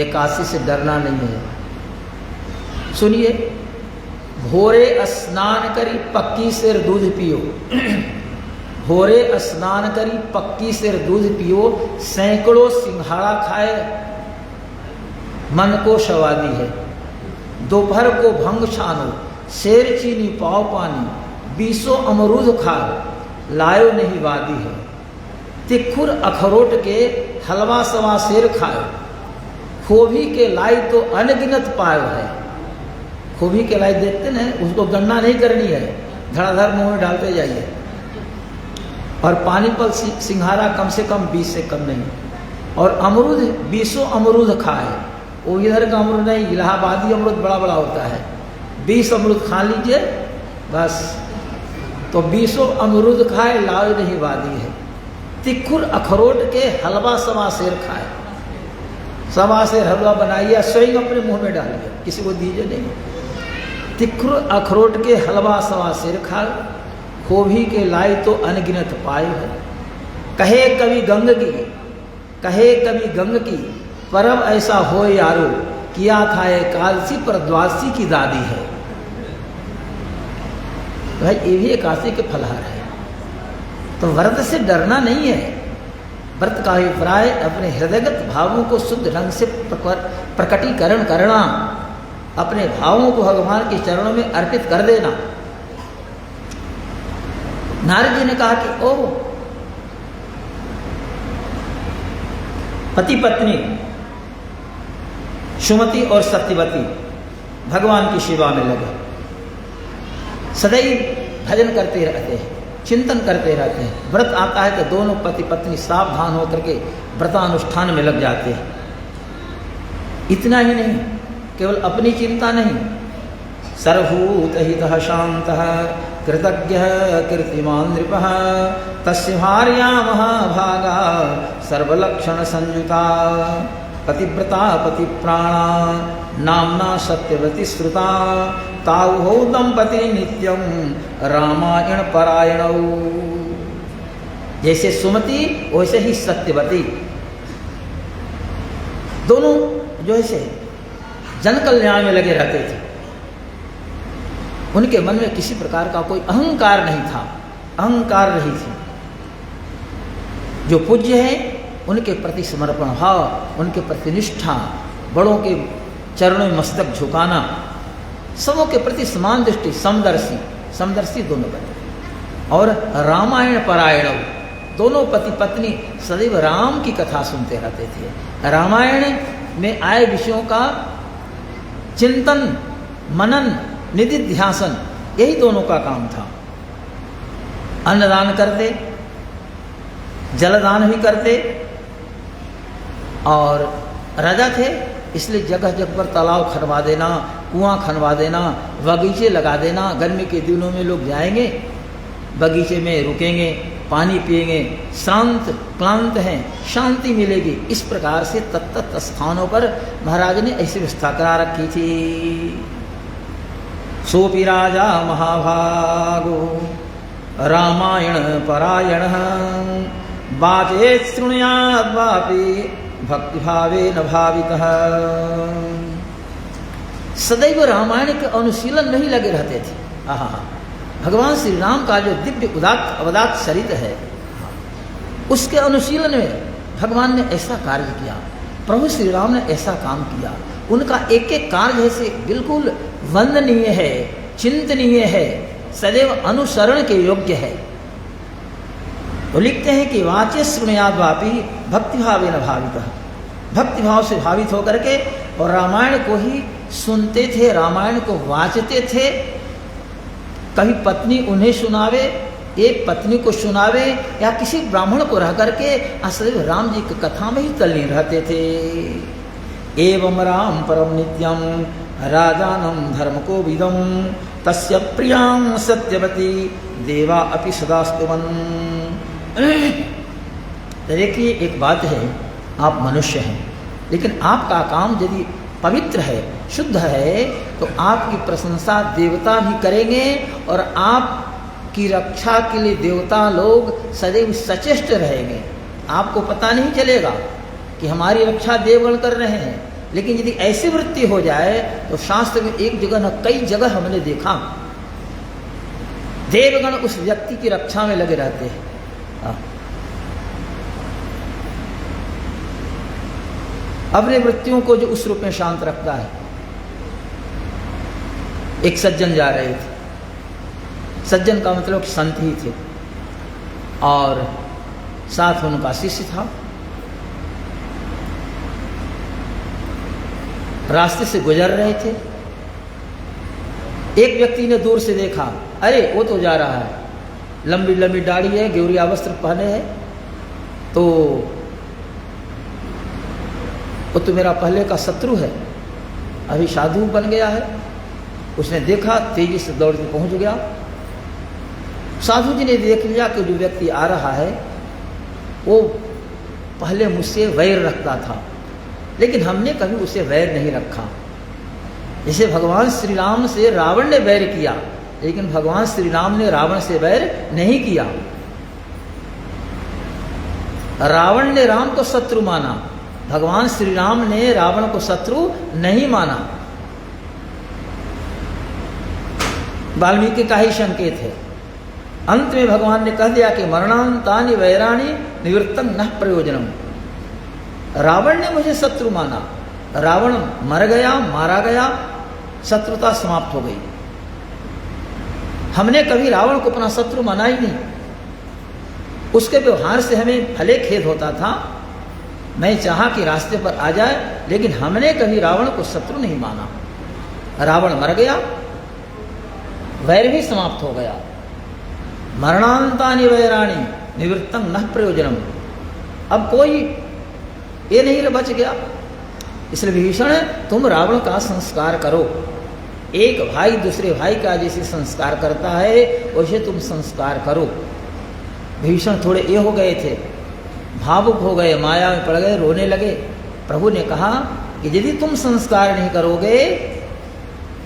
एकादशी से डरना नहीं है। सुनिए, भोरे स्नान करी पक्की सिर दूध पियो, भोरे स्नान करी पक्की सिर दूध पियो, सैकड़ों सिंघाड़ा खाए मन को शवादी है। दोपहर को भंग छानो, शेर चीनी पाव पानी, 20 अमरूद खा लायो नहीं वादी है। तिखुर अखरोट के हलवा सवा शेर खायो, खोभी के लाई तो अनगिनत पायो है। खोभी के लाई देखते ना, उसको गणना नहीं करनी है, धड़ाधड़ मुंह में डालते जाइए। और पानी पर सिंघारा कम से कम 20 से कम नहीं। और अमरूद 20 अमरूद खाए, वो इधर का अमरूद नहीं, इलाहाबादी अमरूद बड़ा बड़ा होता है। 20 अमरूद खा लीजिए बस। तो 20 अमरूद खाए लाओ नहीं वादी है। तिखुर अखरोट के हलवा सवा शेर खाए, सवा शेर हलवा बनाइए, स्वयं अपने मुंह में डालिए, किसी को दीजिए नहीं। तिखुर अखरोट के हलवा सवा शेर खाए, खोभी के लाई तो अनगिनत पाए है। कहे कवि गंग की, कहे कवि गंग की, परब ऐसा हो यारो, किया था एकादशी पर द्वादशी की दादी है। भाई ये भी एकादशी के फलहार है। तो व्रत से डरना नहीं है। व्रत का अभिप्राय अपने हृदयगत भावों को शुद्ध ढंग से प्रकटीकरण करना, अपने भावों को भगवान के चरणों में अर्पित कर देना। नारद जी ने कहा कि ओ पति पत्नी सुमति और सत्यवती भगवान की सेवा में लगे, सदैव भजन करते रहते हैं, चिंतन करते रहते हैं। व्रत आता है तो दोनों पति पत्नी सावधान होकर के व्रतानुष्ठान में लग जाते हैं। इतना ही नहीं, केवल अपनी चिंता नहीं, सर्वभूत हितः शांतः कृतज्ञ कीर्तिमान नृपः तस्य भार्या महाभागा सर्वलक्षण संयुता पतिव्रता पतिप्राणा नाम्ना सत्यवती श्रुता ताऊ दंपति नित्यम रामायण परायणौ। जैसे सुमति वैसे ही सत्यवती, दोनों जो ऐसे जन कल्याण में लगे रहते थे। उनके मन में किसी प्रकार का कोई अहंकार नहीं था, अहंकार नहीं थी। जो पूज्य है उनके प्रति समर्पण भाव, उनके प्रति निष्ठा, बड़ों के चरणों में मस्तक झुकाना, सबों के प्रति समान दृष्टि, समदर्शी, समदर्शी दोनों बने। और रामायण परायण, दोनों पति पत्नी सदैव राम की कथा सुनते रहते थे। रामायण में आए विषयों का चिंतन, मनन, निधि ध्यासन, यही दोनों का काम था। अन्नदान करते, जलदान भी करते, और राजा थे इसलिए जगह जगह पर तालाब खनवा देना, कुआं खनवा देना, बगीचे लगा देना। गर्मी के दिनों में लोग जाएंगे, बगीचे में रुकेंगे, पानी पिएंगे, शांत क्लांत हैं, शांति मिलेगी। इस प्रकार से तत्त स्थानों पर महाराज ने ऐसी व्यवस्था करा रखी थी। सोपि राजा महाभागो रामायण परायण बाचे शृणुयाद्वापि भक्तिभावे न भावितः। सदैव रामायण के अनुशीलन में ही लगे रहते थे। आहा, भगवान श्री राम का जो दिव्य उदात्त अवदात चरित्र है, उसके अनुशीलन में भगवान ने ऐसा कार्य किया, प्रभु श्री राम ने ऐसा काम किया। उनका एक एक कार्य जैसे बिल्कुल वंदनीय है, चिंतनीय है, सदैव अनुसरण के योग्य है। तो लिखते हैं कि वाच्य शृणुयाद्वापि भक्तिभावे न भावितः, भक्तिभाव से भावित होकर के और रामायण को ही सुनते थे, रामायण को वाचते थे। कभी पत्नी उन्हें सुनावे, एक पत्नी को सुनावे, या किसी ब्राह्मण को रह करके सदैव राम जी की कथा में ही तल्लीन रहते थे। एवं राम परम नित्यम राजानम धर्म को विदम तस्य प्रियां सत्यवती देवा अपि सदास्तुवन। देखिए, एक बात है, आप मनुष्य हैं, लेकिन आपका काम यदि पवित्र है, शुद्ध है, तो आपकी प्रशंसा देवता भी करेंगे और आपकी रक्षा के लिए देवता लोग सदैव सचेष्ट रहेंगे। आपको पता नहीं चलेगा कि हमारी रक्षा देवगण कर रहे हैं, लेकिन यदि ऐसी वृत्ति हो जाए तो शास्त्र में एक जगह न कई जगह हमने देखा देवगण उस व्यक्ति की रक्षा में लगे रहते हैं। अपने वृत्तियों को जो उस रूप में शांत रखता है। एक सज्जन जा रहे थे, सज्जन का मतलब संत ही थे और साथ उनका शिष्य था। रास्ते से गुजर रहे थे, एक व्यक्ति ने दूर से देखा, अरे वो तो जा रहा है, लंबी लंबी दाढ़ी है, गेवरिया वस्त्र पहने है, तो वो तो मेरा पहले का शत्रु है, अभी साधु बन गया है। उसने देखा, तेजी से दौड़ के पहुंच गया। साधु जी ने देख लिया कि जो व्यक्ति आ रहा है वो पहले मुझसे वैर रखता था, लेकिन हमने कभी उसे वैर नहीं रखा। जैसे भगवान श्री राम से रावण ने वैर किया, लेकिन भगवान श्री राम ने रावण से वैर नहीं किया। रावण ने राम को शत्रु माना, भगवान श्री राम ने रावण को शत्रु नहीं माना। वाल्मीकि का ही संकेत है। अंत में भगवान ने कह दिया कि मरणांतानि वैराणि निवृत्तं न प्रयोजनम। रावण ने मुझे शत्रु माना, रावण मर गया, मारा गया, शत्रुता समाप्त हो गई। हमने कभी रावण को अपना शत्रु माना ही नहीं। उसके व्यवहार से हमें भले खेद होता था, मैं चाहा कि रास्ते पर आ जाए, लेकिन हमने कभी रावण को शत्रु नहीं माना। रावण मर गया, वैर भी समाप्त हो गया। मरणांतानि वैराणि निवृत्तं न प्रयोजनम। अब कोई ये नहीं बच गया, इसलिए विभीषण तुम रावण का संस्कार करो। एक भाई दूसरे भाई का जैसे संस्कार करता है वैसे तुम संस्कार करो। विभीषण थोड़े ये हो गए थे, भावुक हो गए, माया में पड़ गए, रोने लगे। प्रभु ने कहा कि यदि तुम संस्कार नहीं करोगे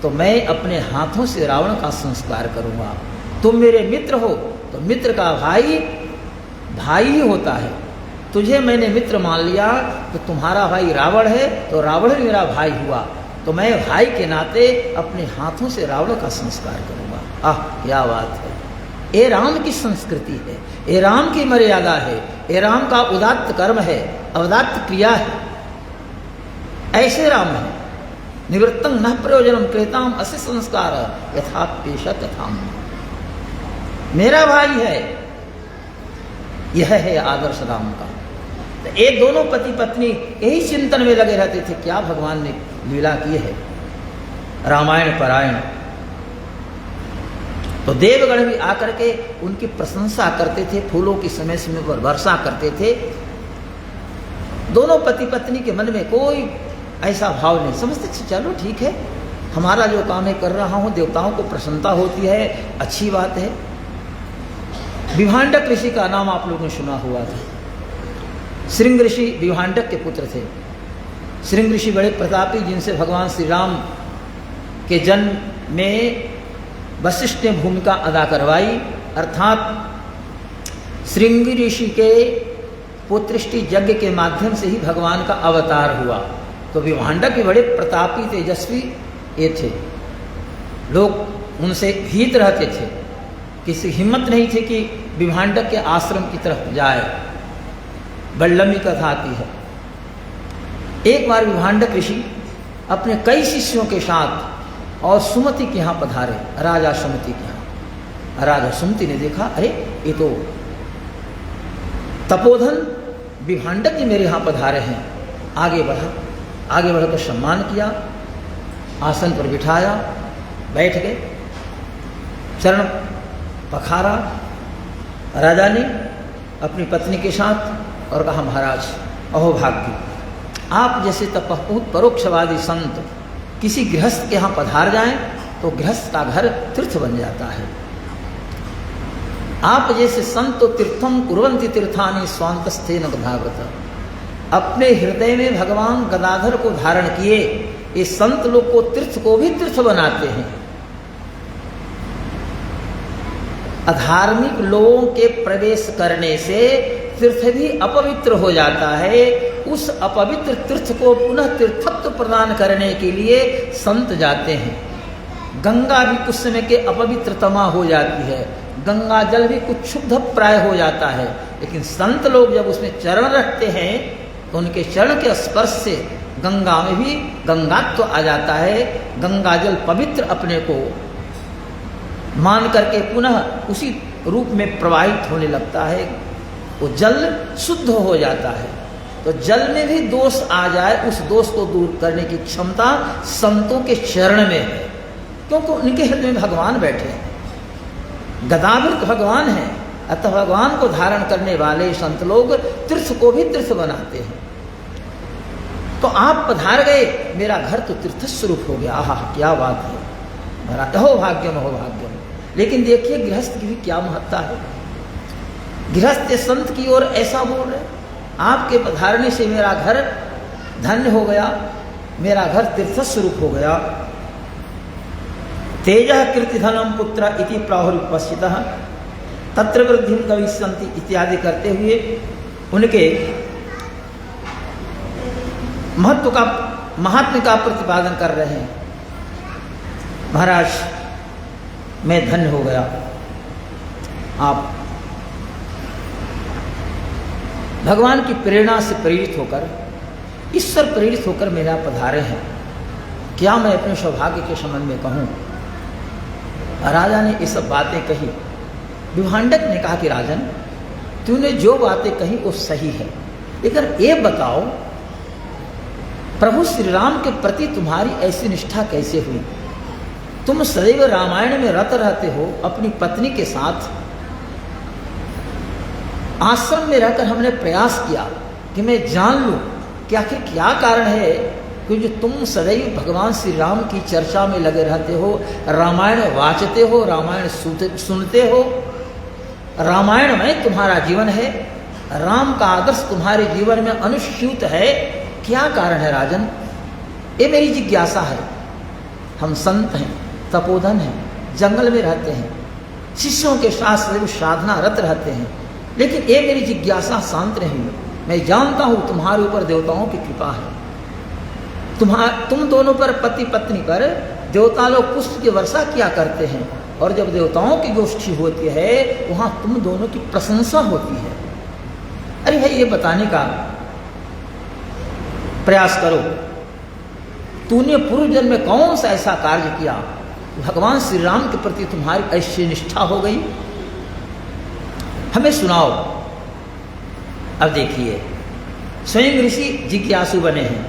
तो मैं अपने हाथों से रावण का संस्कार करूंगा। तुम मेरे मित्र हो तो मित्र का भाई भाई ही होता है। तुझे मैंने मित्र मान लिया तो तुम्हारा भाई रावण है, तो रावण ही मेरा भाई हुआ, तो मैं भाई के नाते अपने हाथों से रावण का संस्कार करूंगा। आह क्या बात है! ये राम की संस्कृति है, ये राम की मर्यादा है, ये राम का उदात्त कर्म है, अवदात्त क्रिया है। ऐसे राम है। निवृत्तं न प्रयोजनम कृताम अस्य संस्कार यथापेश तथाम। मेरा भाई है, यह है आदर्श राम का। तो एक दोनों पति पत्नी यही चिंतन में लगे रहते थे, क्या भगवान ने लीला की है। रामायण परायण। तो देवगण भी आकर के उनकी प्रशंसा करते थे, फूलों की समय समय पर वर्षा करते थे। दोनों पति पत्नी के मन में कोई ऐसा भाव नहीं, समझते चलो ठीक है, हमारा जो काम है कर रहा हूँ, देवताओं को प्रसन्नता होती है, अच्छी बात है। विभांडक ऋषि का नाम आप लोगों ने सुना हुआ था। श्रृंग ऋषि विभांडक के पुत्र थे। श्रृंग ऋषि बड़े प्रतापी, जिनसे भगवान श्री राम के जन्म में वशिष्ठ ने भूमिका अदा करवाई, अर्थात श्रृंग ऋषि के पुत्रष्टि यज्ञ के माध्यम से ही भगवान का अवतार हुआ। तो विभांडक भी बड़े प्रतापी तेजस्वी ये थे। लोग उनसे भीत रहते थे, किसी हिम्मत नहीं थी कि विभांडक के आश्रम की तरफ जाए। बड़ी लंबी कथा आती है। एक बार विभांडक ऋषि अपने कई शिष्यों के साथ और सुमति के यहाँ पधारे, राजा सुमति के यहाँ। राजा सुमति ने देखा, अरे ये तो तपोधन विभांडक जी मेरे यहाँ पधारे हैं। आगे बढ़ा, आगे बढ़कर सम्मान किया, आसन पर बिठाया, बैठ गए, चरण पखारा। राजा ने अपनी पत्नी के साथ और कहा, महाराज अहोभाग्य, आप जैसे तपस्वी परोक्षवादी संत किसी गृहस्थ के यहाँ पधार जाएं तो गृहस्थ का घर तीर्थ बन जाता है। आप जैसे संत तीर्थम कुर्वन्ति तीर्थानि स्वांतस्थेन गदाव्रत। अपने हृदय में भगवान गदाधर को धारण किए ये संत लोग को तीर्थ को भी तीर्थ बनाते हैं। अधार्मिक लोगों के प्रवेश करने से तीर्थ भी अपवित्र हो जाता है, उस अपवित्र तीर्थ को पुनः तीर्थत्व प्रदान करने के लिए संत जाते हैं। गंगा भी कुछ समय के अपवित्रतमा हो जाती है, गंगा जल भी कुछ क्षुब्ध प्राय हो जाता है, लेकिन संत लोग जब उसमें चरण रखते हैं तो उनके चरण के स्पर्श से गंगा में भी गंगात्व आ जाता है। गंगा जल पवित्र अपने को मान करके पुनः उसी रूप में प्रवाहित होने लगता है, वो जल शुद्ध हो जाता है। तो जल में भी दोष आ जाए, उस दोष को दूर करने की क्षमता संतों के चरण में है, क्योंकि उनके हृदय में भगवान बैठे हैं, गदावृत भगवान है। अतः भगवान को धारण करने वाले संत लोग तीर्थ को भी तीर्थ बनाते हैं। तो आप पधार गए, मेरा घर तो तीर्थ स्वरूप हो गया, आहा क्या बात है, मेरा अहो भाग्यम अहो भाग्यम। लेकिन देखिए गृहस्थ की भी क्या महत्ता है। गृहस्थ संत की ओर ऐसा बोल रहे, आपके पधारने से मेरा घर धन्य हो गया, मेरा घर तीर्थ स्वरूप हो गया। तेजः कीर्तिधनम पुत्र इति प्राहुरुपस्थितः तत्र वृद्धिं कविष्यन्ति इत्यादि करते हुए उनके महत्व का महात्म्य का प्रतिपादन कर रहे हैं। महाराज मैं धन्य हो गया, आप भगवान की प्रेरणा से प्रेरित होकर, ईश्वर प्रेरित होकर मेरा पधारे हैं, क्या मैं अपने सौभाग्य के संबंध में कहूँ। राजा ने ये सब बातें कही। विभांडक ने कहा कि राजन, तूने जो बातें कही वो सही है, लेकिन ये बताओ प्रभु श्री राम के प्रति तुम्हारी ऐसी निष्ठा कैसे हुई। तुम सदैव रामायण में रत रहते हो अपनी पत्नी के साथ। आश्रम में रहकर हमने प्रयास किया कि मैं जान लूं कि आखिर क्या कारण है, क्योंकि तुम सदैव भगवान श्री राम की चर्चा में लगे रहते हो, रामायण वाचते हो, रामायण सुनते हो, रामायण में तुम्हारा जीवन है, राम का आदर्श तुम्हारे जीवन में अनुस्यूत है। क्या कारण है राजन, ये मेरी जिज्ञासा है। हम संत हैं, तपोधन हैं, जंगल में रहते हैं, शिष्यों के साथ सदैव साधना रत रहते हैं, लेकिन ये मेरी जिज्ञासा शांत नहीं है। मैं जानता हूँ तुम्हारे ऊपर देवताओं की कृपा है, तुम दोनों पर, पति पत्नी पर देवता लोग पुष्प की वर्षा किया करते हैं, और जब देवताओं की गोष्ठी होती है वहाँ तुम दोनों की प्रशंसा होती है। अरे भाई ये बताने का प्रयास करो, तूने पूर्व जन्म में कौन सा ऐसा कार्य किया, भगवान श्री राम के प्रति तुम्हारी ऐसी निष्ठा हो गई, हमें सुनाओ। अब देखिए स्वयं ऋषि जिज्ञासु बने हैं,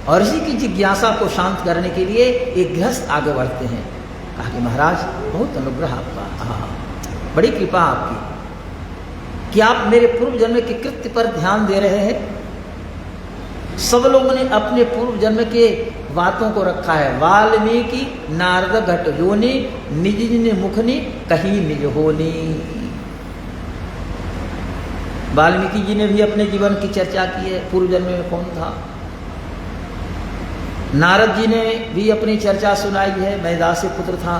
और ऋषि की जिज्ञासा को शांत करने के लिए एक गृहस्थ आगे बढ़ते हैं। कहा कि महाराज बहुत अनुग्रह आपका, बड़ी कृपा आपकी कि आप मेरे पूर्व जन्म के कृत्य पर ध्यान दे रहे हैं। सब लोगों ने अपने पूर्व जन्म के बातों को रखा है। वाल्मीकि नारद घट योनि निज निज मुखनि कहीं निज होनी। वाल्मीकि जी ने भी अपने जीवन की चर्चा की है, पूर्व जन्म में कौन था। नारद जी ने भी अपनी चर्चा सुनाई है, मैं दासी पुत्र था।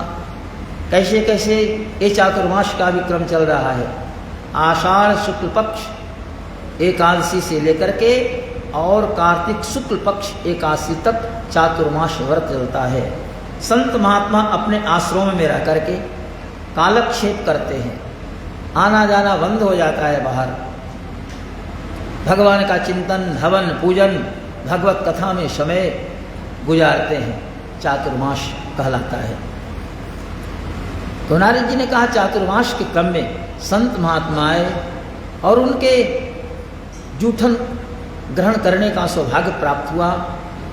कैसे कैसे ये चातुर्मास का भी क्रम चल रहा है। आषाढ़ शुक्ल पक्ष एकादशी से लेकर के और कार्तिक शुक्ल पक्ष एकादशी तक चातुर्मास व्रत चलता है। संत महात्मा अपने आश्रम में रह करके कालक्षेप करते हैं, आना जाना बंद हो जाता है बाहर। भगवान का चिंतन, हवन, पूजन, भगवत कथा में समय गुजारते हैं, चातुर्मास कहलाता है। तो नारद जी ने कहा चातुर्मास के क्रम में संत महात्मा आए और उनके जूठन ग्रहण करने का सौभाग्य प्राप्त हुआ।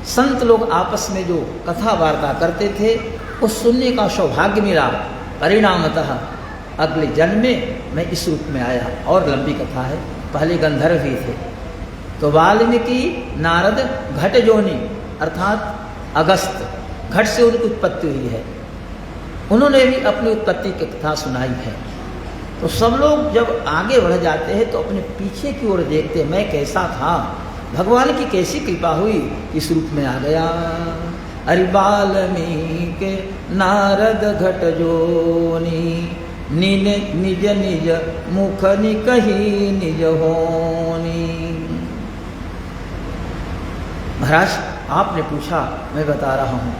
संत लोग आपस में जो कथा वार्ता करते थे वो सुनने का सौभाग्य मिला। परिणामतः अगले जन्म में मैं इस रूप में आया, और लंबी कथा है। पहले गंधर्व ही थे, तो वाल्मीकि नारद घट जोनि अर्थात अगस्त घट से उनकी उत्पत्ति हुई है। उन्होंने भी अपनी उत्पत्ति की कथा सुनाई है। तो सब लोग जब आगे बढ़ जाते हैं तो अपने पीछे की ओर देखते, मैं कैसा था, भगवान की कैसी कृपा हुई, इस रूप में आ गया। अरे वाल्मीकि नारद घट जोनि निज निज मुख निकही निज होनी। महाराज आपने पूछा, मैं बता रहा हूँ।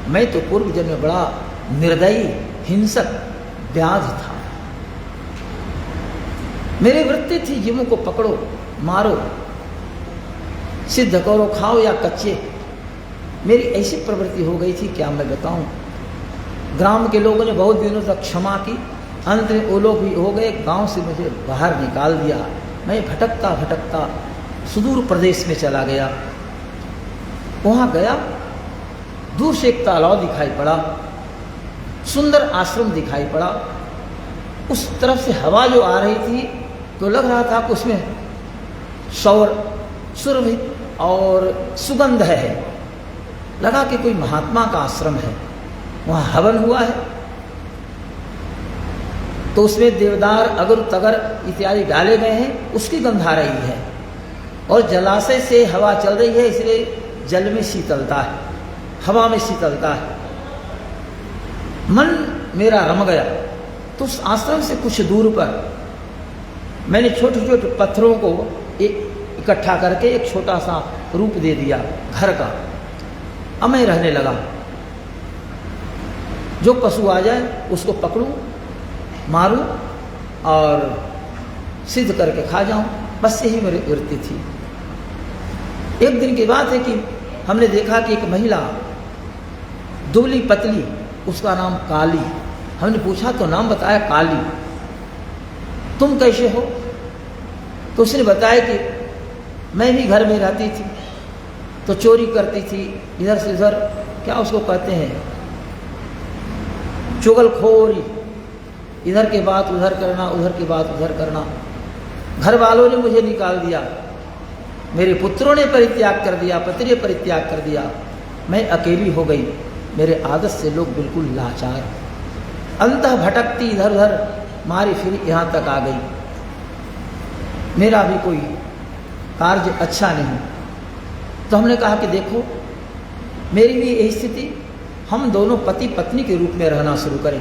मैं तो पूर्व जन्म में बड़ा निर्दयी हिंसक व्याध था। मेरी वृत्ति थी जीवों को पकड़ो मारो, सिद्ध करो, खाओ या कच्चे। मेरी ऐसी प्रवृत्ति हो गई थी, क्या मैं बताऊं। ग्राम के लोगों ने बहुत दिनों तक क्षमा की, अंत में वो लोग भी हो गए, गांव से मुझे बाहर निकाल दिया। मैं भटकता भटकता सुदूर प्रदेश में चला गया। वहाँ गया, दूर से एक तालाब दिखाई पड़ा, सुंदर आश्रम दिखाई पड़ा। उस तरफ से हवा जो आ रही थी तो लग रहा था कि उसमें शौर सुरभित और सुगंध है। लगा कि कोई महात्मा का आश्रम है, वहाँ हवन हुआ है। तो उसमें देवदार अगर तगर इत्यादि डाले गए हैं, उसकी गंध आ रही है। और जलाशय से हवा चल रही है, इसलिए जल में शीतलता है, हवा में शीतलता है। मन मेरा रम गया। तो उस आश्रम से कुछ दूर पर मैंने छोटे छोटे पत्थरों को इकट्ठा करके एक छोटा सा रूप दे दिया घर का। अब मैं रहने लगा। जो पशु आ जाए उसको पकड़ूं, मारूं और सिद्ध करके खा जाऊं, बस यही मेरी वृत्ति थी। एक दिन की बात है कि हमने देखा कि एक महिला दुबली पतली, उसका नाम काली। हमने पूछा तो नाम बताया काली। तुम कैसे हो? तो उसने बताया कि मैं भी घर में रहती थी तो चोरी करती थी, इधर से उधर, क्या उसको कहते हैं, चुगलखोरी, इधर के बात उधर करना, उधर की बात उधर करना। घर वालों ने मुझे निकाल दिया, मेरे पुत्रों ने परित्याग कर दिया, पति ने परित्याग कर दिया। मैं अकेली हो गई। मेरे आदत से लोग बिल्कुल लाचार, अंतः भटकती इधर उधर मारी फिर यहाँ तक आ गई। मेरा भी कोई कार्य अच्छा नहीं। तो हमने कहा कि देखो मेरी भी यही स्थिति, हम दोनों पति पत्नी के रूप में रहना शुरू करें।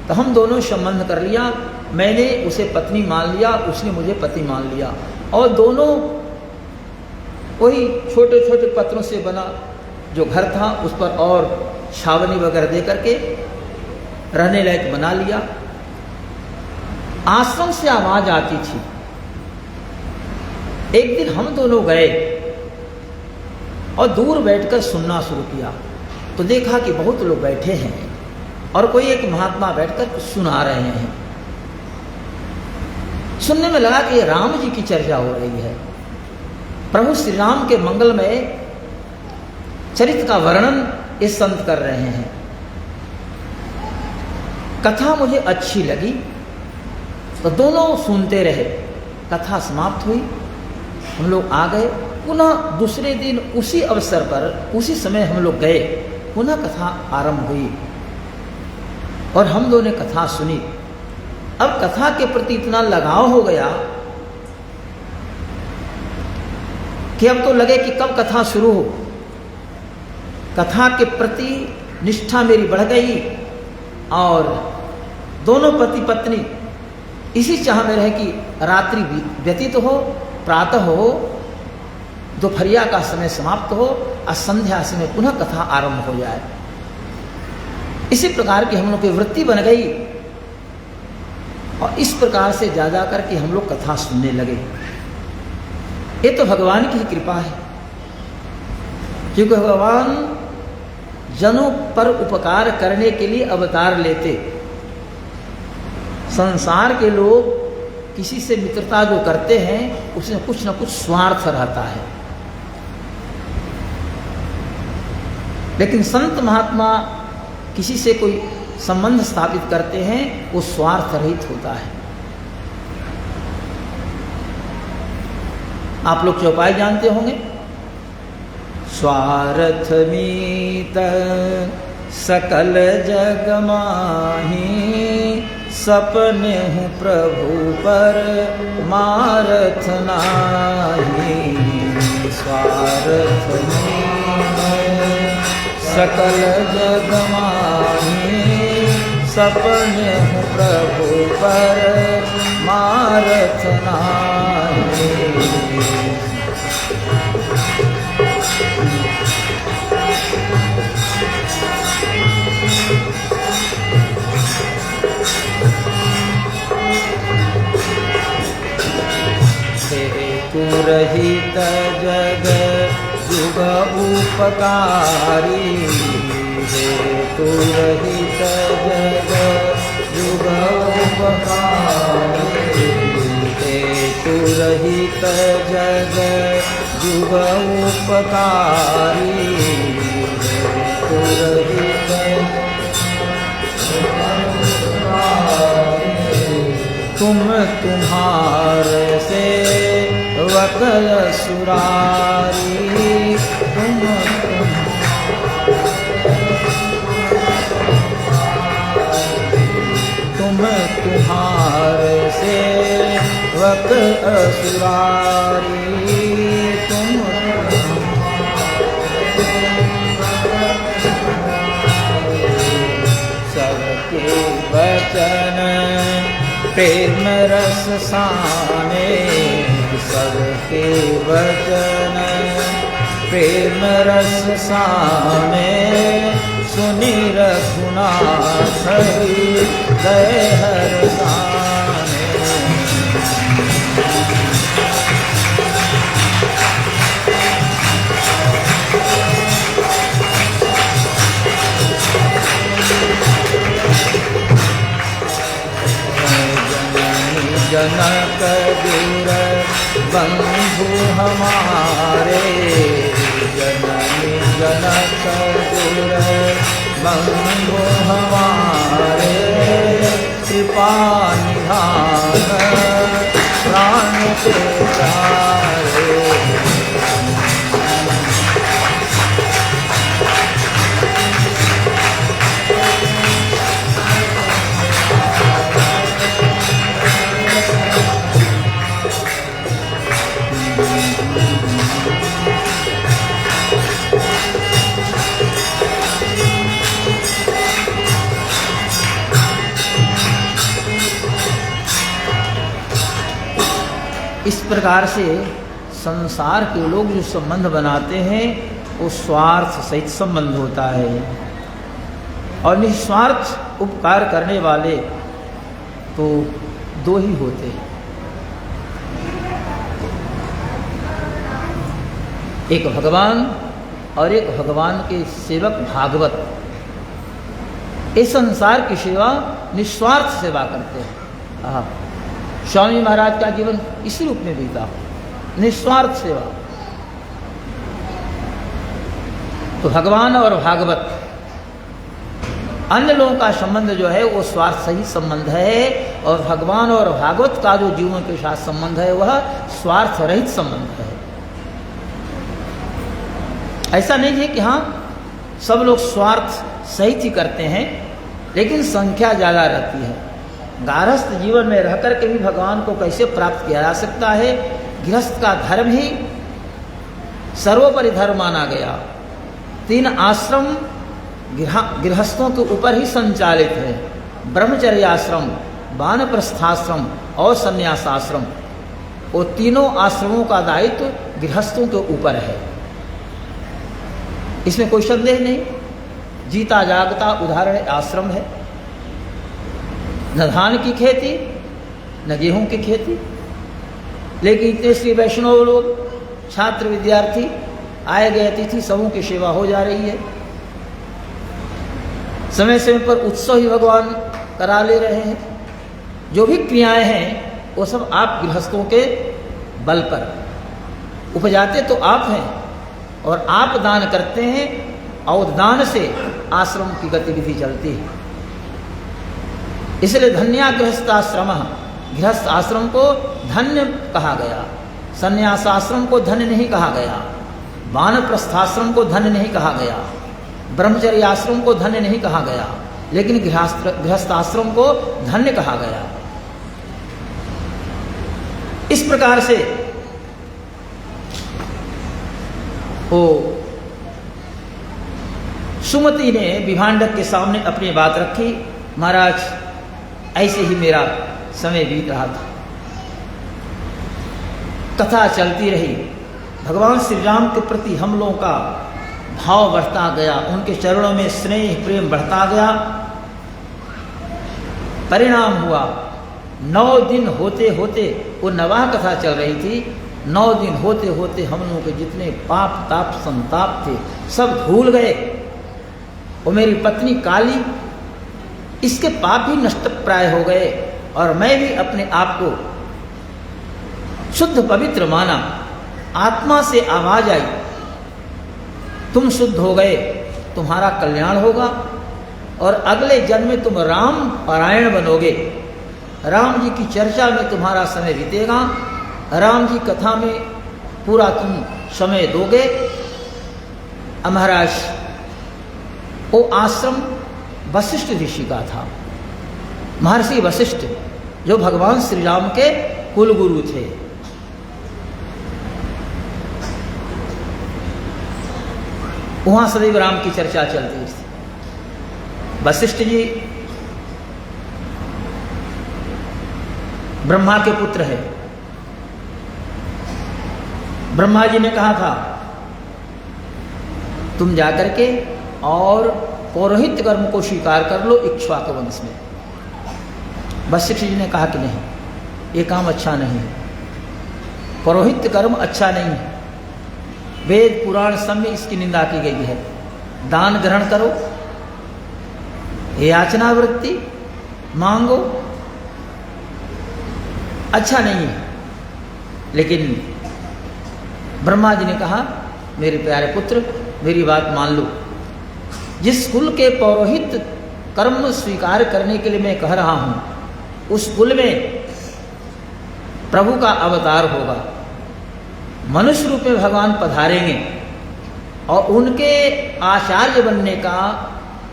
तो हम दोनों संबंध कर लिया। मैंने उसे पत्नी मान लिया, उसने मुझे पति मान लिया, और दोनों वही छोटे छोटे पत्रों से बना जो घर था उस पर और छावनी वगैरह दे करके रहने लायक बना लिया। आश्रम से आवाज आती थी। एक दिन हम दोनों गए और दूर बैठकर सुनना शुरू किया। तो देखा कि बहुत लोग बैठे हैं और कोई एक महात्मा बैठकर कुछ सुना रहे हैं। सुनने में लगा कि राम जी की चर्चा हो रही है। प्रभु श्री राम के मंगलमय चरित्र का वर्णन ये संत कर रहे हैं। कथा मुझे अच्छी लगी तो दोनों सुनते रहे। कथा समाप्त हुई, हम लोग आ गए। पुनः दूसरे दिन उसी अवसर पर उसी समय हम लोग गए, पुनः कथा आरंभ हुई और हम दोनों ने कथा सुनी। अब कथा के प्रति इतना लगाव हो गया कि अब तो लगे कि कब कथा शुरू हो। कथा के प्रति निष्ठा मेरी बढ़ गई और दोनों पति पत्नी इसी चाह में रहे कि रात्रि व्यतीत हो, प्रातः हो, दोपहरिया का समय समाप्त हो और संध्या समय पुनः कथा आरंभ हो जाए। इसी प्रकार की हम लोग की वृत्ति बन गई और इस प्रकार से ज्यादा करके हम लोग कथा सुनने लगे। ये तो भगवान की ही कृपा है, क्योंकि भगवान जनों पर उपकार करने के लिए अवतार लेते। संसार के लोग किसी से मित्रता जो करते हैं उसमें कुछ ना कुछ स्वार्थ रहता है, लेकिन संत महात्मा किसी से कोई संबंध स्थापित करते हैं वो स्वार्थ रहित होता है। आप लोग चौपाई जानते होंगे। स्वार्थ मीत सकल जग माही, सपने हूँ प्रभु पर मारथ नाही। स्वार्थ मीत सकल जग माही, सपने हूँ प्रभु पर मारथ नाहि। हेतु रहित जग जुग उपकारी, हेतु रहित जग जुग उपकारी, हेतु रहित जग जुग उपकारी, हेतु रहित तुम तुम्हारे से वकल सुरारी, तुम तुम्हारे से वकल सुरारी, तुम सबके वचन प्रेम रस साने, सबके वचन प्रेम रस साने, सुनि रघुनाथ हृदय हरसाने। जनक गुर बंधु हमारे, जननी जनक गुर बंधु हमारे, कृपा निधान प्राण के प्यारे। इस प्रकार से संसार के लोग जो संबंध बनाते हैं वो स्वार्थ सहित संबंध होता है, और निस्वार्थ उपकार करने वाले तो दो ही होते हैं, एक भगवान और एक भगवान के सेवक भागवत। इस संसार की सेवा निस्वार्थ सेवा करते हैं। स्वामी महाराज का जीवन इस रूप में बीता, निस्वार्थ सेवा। तो भगवान और भागवत, अन्य लोगों का संबंध जो है वो स्वार्थ सही संबंध है, और भगवान और भागवत का जो जीवन के साथ संबंध है वह स्वार्थ रहित संबंध है। ऐसा नहीं है कि हाँ सब लोग स्वार्थ सहित ही करते हैं, लेकिन संख्या ज़्यादा रहती है। गारस्थ जीवन में रह कर के भी भगवान को कैसे प्राप्त किया जा सकता है? गृहस्थ का धर्म ही सर्वोपरि धर्म माना गया। 3 आश्रम गृहस्थों के ऊपर ही संचालित है, ब्रह्मचर्य आश्रम, वानप्रस्थाश्रम और संन्यासाश्रम। वो तीनों आश्रमों का दायित्व गृहस्थों के ऊपर है, इसमें कोई संदेह नहीं। जीता जागता उदाहरण आश्रम है। न धान की खेती न गेहूं की खेती, लेकिन इतने श्री वैष्णव लोग, छात्र विद्यार्थी, आए गए अतिथि समूह की सेवा हो जा रही है। समय समय पर उत्सव ही भगवान करा ले रहे हैं। जो भी क्रियाएं हैं वो सब आप गृहस्थों के बल पर उपजाते तो आप हैं, और आप दान करते हैं, और दान से आश्रम की गतिविधि चलती है। इसलिए धन्या गृहस्थाश्रम, गृहस्थ आश्रम को धन्य कहा गया, संन्यास आश्रम को धन्य नहीं कहा गया, वानप्रस्थाश्रम को धन्य नहीं कहा गया, ब्रह्मचर्य आश्रम को धन्य नहीं कहा गया, लेकिन गृहस्थ आश्रम को धन्य कहा गया। इस प्रकार से वो सुमति ने विभांडक के सामने अपनी बात रखी महाराज ऐसे ही मेरा समय बीत रहा था। कथा चलती रही, भगवान श्री राम के प्रति हम लोगों का भाव बढ़ता गया, उनके चरणों में स्नेह प्रेम बढ़ता गया। परिणाम हुआ 9 दिन होते होते, वो नवाह कथा चल रही थी, 9 दिन होते होते हम लोगों के जितने पाप ताप संताप थे सब भूल गए। और मेरी पत्नी काली, इसके पाप भी नष्ट प्राय हो गए और मैं भी अपने आप को शुद्ध पवित्र माना। आत्मा से आवाज आई, तुम शुद्ध हो गए, तुम्हारा कल्याण होगा और अगले जन्म में तुम राम पारायण बनोगे। राम जी की चर्चा में तुम्हारा समय बीतेगा, राम जी कथा में पूरा तुम समय दोगे। महाराज वो आश्रम वशिष्ठ ऋषि का था, महर्षि वशिष्ठ जो भगवान श्री राम के कुलगुरु थे। वहां सदैव राम की चर्चा चलती थी। वशिष्ठ जी ब्रह्मा के पुत्र है। ब्रह्मा जी ने कहा था तुम जाकर के और पौरोहित्य कर्म को स्वीकार कर लो इक्ष्वाक वंश में। वशिष्ठ जी ने कहा कि नहीं, ये काम अच्छा नहीं है, पौरोहित्य कर्म अच्छा नहीं है। वेद पुराण सब में इसकी निंदा की गई है। दान ग्रहण करो, याचना वृत्ति मांगो, अच्छा नहीं है। लेकिन ब्रह्मा जी ने कहा मेरे प्यारे पुत्र मेरी बात मान लो, जिस कुल के पौरोहित्य कर्म स्वीकार करने के लिए मैं कह रहा हूं, उस कुल में प्रभु का अवतार होगा, मनुष्य रूप में भगवान पधारेंगे और उनके आचार्य बनने का,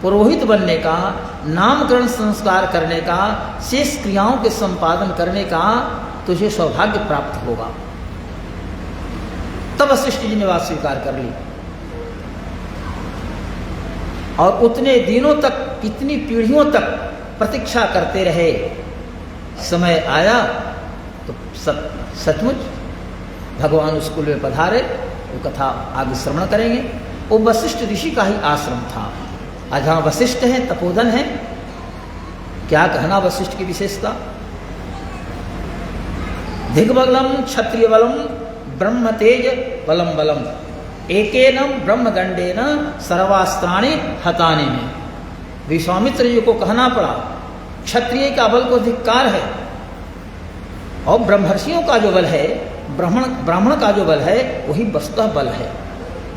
पुरोहित बनने का, नामकरण संस्कार करने का, शेष क्रियाओं के संपादन करने का तुझे सौभाग्य प्राप्त होगा। तब वशिष्ठ जी ने बात स्वीकार कर ली और उतने दिनों तक, कितनी पीढ़ियों तक प्रतीक्षा करते रहे। समय आया तो सचमुच भगवान उस कुल में पधारे। वो कथा आगे श्रवण करेंगे। वो वशिष्ठ ऋषि का ही आश्रम था। आज जहाँ वशिष्ठ हैं, तपोधन है, क्या कहना वशिष्ठ की विशेषता। दिग्बलम क्षत्रिय बलम ब्रह्म तेज बलम बलम एकेनम ब्रह्मदंडेन सर्वास्त्राणि हतानि में। विश्वामित्र जी को कहना पड़ा क्षत्रिय का बल को धिक्कार है और ब्रह्मर्षियों का जो बल है, ब्राह्मण का जो बल है वही वस्तुतः बल है।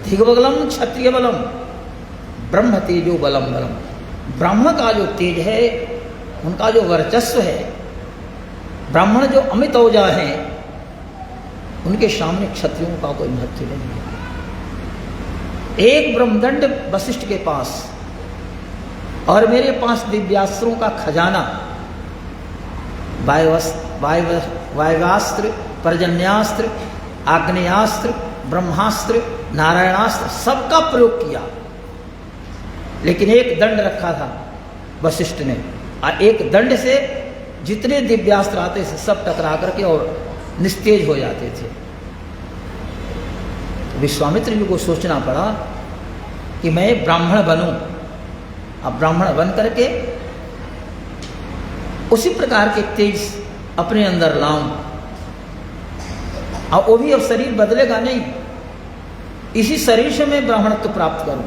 दिग्बलम क्षत्रिय बलम ब्रह्म तेजो बलम बलम। ब्राह्मण का जो तेज है, उनका जो वर्चस्व है, ब्राह्मण जो अमित औजा हैं, उनके सामने क्षत्रियों का कोई महत्व नहीं है। एक ब्रह्मदंड वशिष्ठ के पास और मेरे पास दिव्यास्त्रों का खजाना, वायवास्त्र, पर्जन्यास्त्र, आग्नेयास्त्र, ब्रह्मास्त्र, नारायणास्त्र सबका प्रयोग किया। लेकिन एक दंड रखा था वशिष्ठ ने, और एक दंड से जितने दिव्यास्त्र आते थे सब टकरा करके और निस्तेज हो जाते थे। तो विश्वामित्र जी को सोचना पड़ा कि मैं ब्राह्मण बनूं। अब ब्राह्मण बन करके उसी प्रकार के तेज अपने अंदर लाऊं, और वो भी अब शरीर बदलेगा नहीं, इसी शरीर से मैं ब्राह्मणत्व प्राप्त करूं,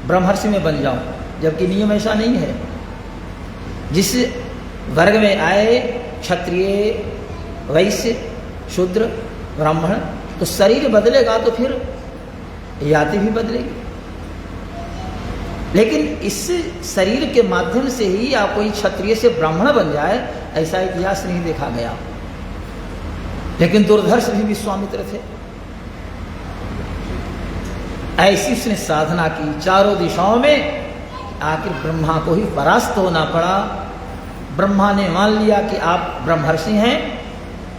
ब्रह्मर्षि में बन जाऊं। जबकि नियम ऐसा नहीं है। जिस वर्ग में आए, क्षत्रिय, वैश्य, शूद्र, ब्राह्मण, तो शरीर बदलेगा तो फिर जाति भी बदलेगी। लेकिन इस शरीर के माध्यम से ही आप कोई क्षत्रिय से ब्राह्मण बन जाए, ऐसा इतिहास नहीं देखा गया। लेकिन दुर्धर्ष भी विश्वामित्र थे। ऐसी उसने साधना की चारों दिशाओं में, आखिर ब्रह्मा को ही परास्त होना पड़ा। ब्रह्मा ने मान लिया कि आप ब्रह्मर्षि हैं।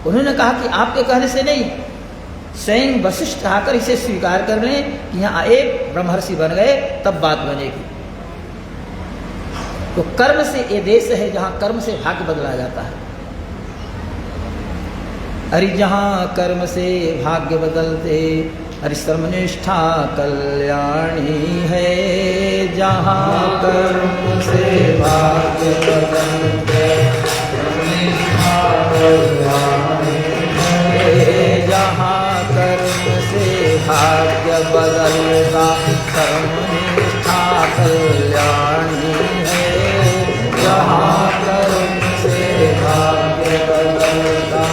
उन्होंने कहा कि आपके कहने से नहीं, स्वयं वशिष्ठ आकर इसे स्वीकार कर लें कि यहाँ एक ब्रह्मर्षि बन गए, तब बात बनेगी। तो कर्म से ये देश है जहाँ कर्म से भाग्य बदला जाता है। अरे जहाँ कर्म से भाग्य बदलते, अरे श्रमनिष्ठा कल्याणी है। जहाँ कर्म से भाग्य बदलते, श्रमनिष्ठा कल्याणी है। जहाँ कर्म से भाग्य बदलता, श्रमनिष्ठा कल्याणी है। जहाँ कर्म से भाग्य बदलता,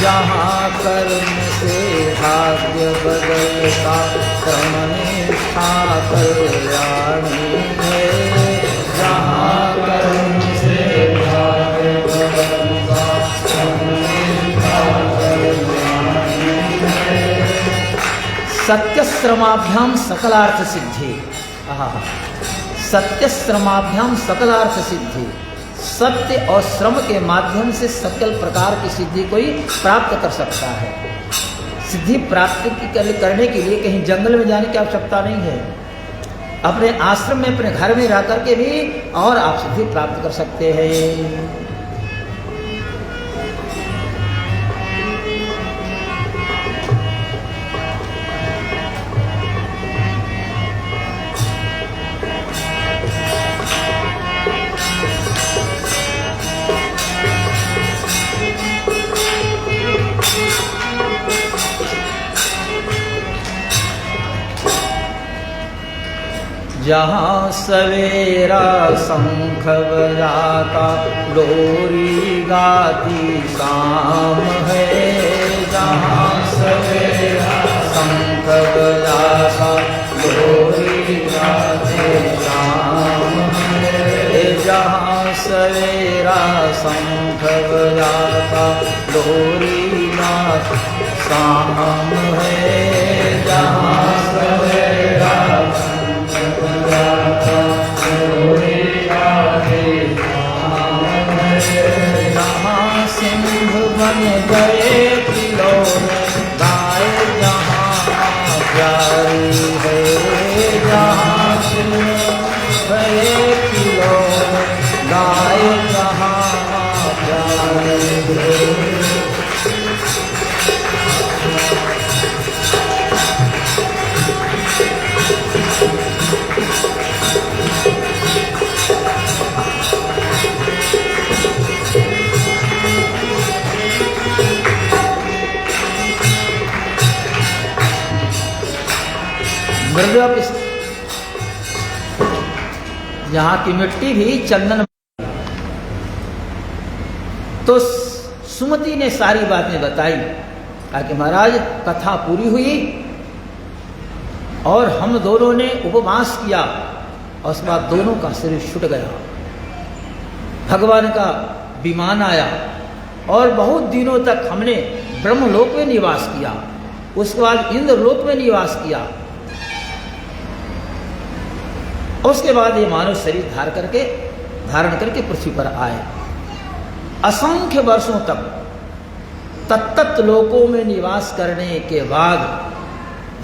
जहाँ कर्म से भाग्य बदलता, कर्मनिष्ठा कल्याणी है। जहाँ कर्म से भाग्य बदलता, कर्मनिष्ठा कल्याणी है। सत्यश्रमाभ्याम सकलार्थ सिद्धि। सत्यश्रमाभ्याम सकलार्थ सिद्धि। सत्य और श्रम के माध्यम से सकल प्रकार की सिद्धि कोई प्राप्त कर सकता है। सिद्धि प्राप्त करने के लिए कहीं जंगल में जाने की आवश्यकता नहीं है। अपने आश्रम में, अपने घर में रह करके भी और आप सिद्धि प्राप्त कर सकते हैं। जहाँ सवेरा शंख बजाता, लोरी गाती शाम है। जहाँ सवेरा शंख बजाता, लोरी गाती शाम है। जहाँ सवेरा शंख बजाता, लोरी गाती शाम है। जहाँ सवेरा जहाँ सिंह बन गए खिलौने, गाय जहाँ प्यारी है। जहाँ सिंह गए खिलौने, गाय जहाँ प्यारी है। यहाँ की मिट्टी भी चंदन। तो सुमति ने सारी बातें बताई, कहा कि महाराज कथा पूरी हुई और हम दोनों ने उपवास किया और उसके बाद दोनों का शरीर छूट गया। भगवान का विमान आया और बहुत दिनों तक हमने ब्रह्मलोक में निवास किया, उसके बाद इंद्रलोक में निवास किया, उसके बाद ये मानव शरीर धारण करके पृथ्वी पर आए। असंख्य वर्षों तक तत्त लोकों में निवास करने के बाद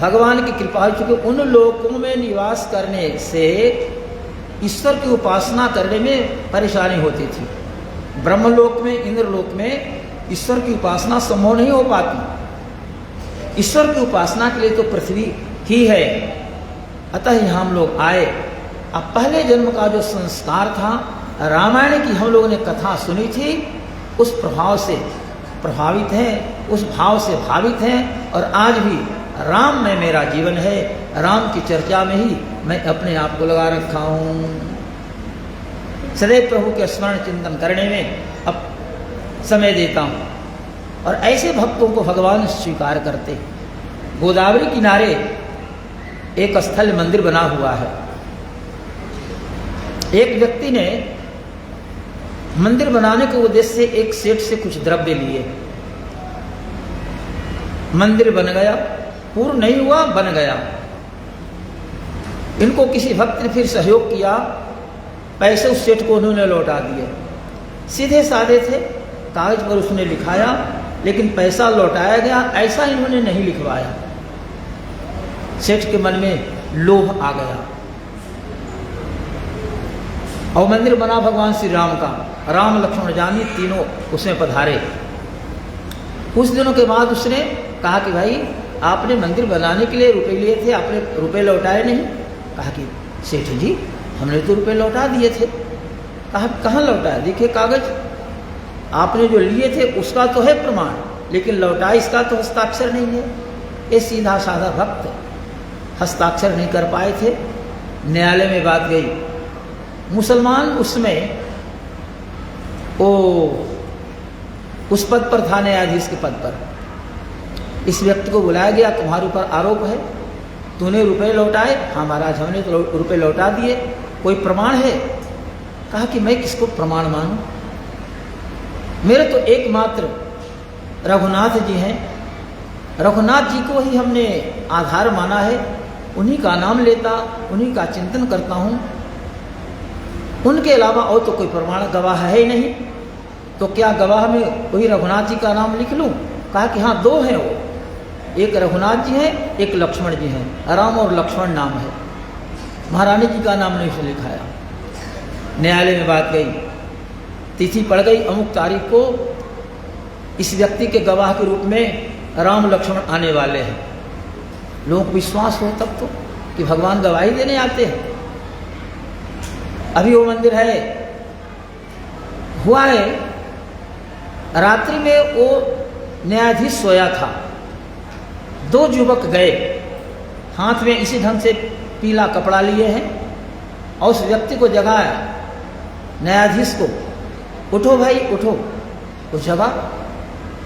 भगवान की कृपा, चूंकि उन लोकों में निवास करने से ईश्वर की उपासना करने में परेशानी होती थी। ब्रह्मलोक में, इंद्रलोक में ईश्वर की उपासना संभव नहीं हो पाती। ईश्वर की उपासना के लिए तो पृथ्वी ही है। अतः यहाँ हम लोग आए। अब पहले जन्म का जो संस्कार था, रामायण की हम लोगों ने कथा सुनी थी, उस प्रभाव से प्रभावित हैं, उस भाव से भावित हैं और आज भी राम में मेरा जीवन है। राम की चर्चा में ही मैं अपने आप को लगा रखा हूँ। सदैव प्रभु के स्मरण चिंतन करने में अब समय देता हूँ और ऐसे भक्तों को भगवान स्वीकार करते। गोदावरी किनारे एक स्थल मंदिर बना हुआ है। एक व्यक्ति ने मंदिर बनाने के उद्देश्य से एक सेठ से कुछ द्रव्य लिए। मंदिर बन गया, पूर्ण नहीं हुआ, बन गया। इनको किसी भक्त ने फिर सहयोग किया, पैसे उस सेठ को उन्होंने लौटा दिए। सीधे साधे थे, कागज पर उसने लिखाया, लेकिन पैसा लौटाया गया ऐसा इन्होंने नहीं लिखवाया। सेठ के मन में लोभ आ गया और मंदिर बना भगवान श्री राम का। राम लक्ष्मण जानी तीनों उसमें पधारे। कुछ दिनों के बाद उसने कहा कि भाई आपने मंदिर बनाने के लिए रुपए लिए थे, आपने रुपए लौटाए नहीं। कहा कि सेठ जी हमने तो रुपए लौटा दिए थे। कहा कहाँ लौटाया? देखिए कागज आपने जो लिए थे उसका तो है प्रमाण, लेकिन लौटा इसका तो हस्ताक्षर नहीं है। ये सीधा साधा भक्त हस्ताक्षर नहीं कर पाए थे। न्यायालय में बात गई। मुसलमान उसमें वो उस पद पर था, न्यायाधीश के पद पर। इस व्यक्ति को बुलाया गया, तुम्हारे ऊपर आरोप है, तूने रुपए लौटाए? हाँ महाराज हमने तो रुपए लौटा दिए। कोई प्रमाण है? कहा कि मैं किसको प्रमाण मानूं, मेरे तो एकमात्र रघुनाथ जी हैं, रघुनाथ जी को ही हमने आधार माना है, उन्हीं का नाम लेता, उन्हीं का चिंतन करता हूँ, उनके अलावा और तो कोई प्रमाण गवाह है ही नहीं। तो क्या गवाह में वही रघुनाथ जी का नाम लिख लूँ? कहा कि हाँ दो हैं वो, एक रघुनाथ जी हैं, एक लक्ष्मण जी हैं। राम और लक्ष्मण नाम है, महारानी जी का नाम नहीं उसने लिखाया। न्यायालय में बात गई, तिथि पड़ गई, अमुक तारीख को इस व्यक्ति के गवाह के रूप में राम लक्ष्मण आने वाले हैं। लोगों को विश्वास हो तब तो कि भगवान गवाही देने आते हैं। अभी वो मंदिर है, हुआ है रात्रि में वो न्यायाधीश सोया था। दो युवक गए, हाथ में इसी ढंग से पीला कपड़ा लिए हैं और उस व्यक्ति को जगाया, न्यायाधीश को, उठो भाई उठो। तो जगा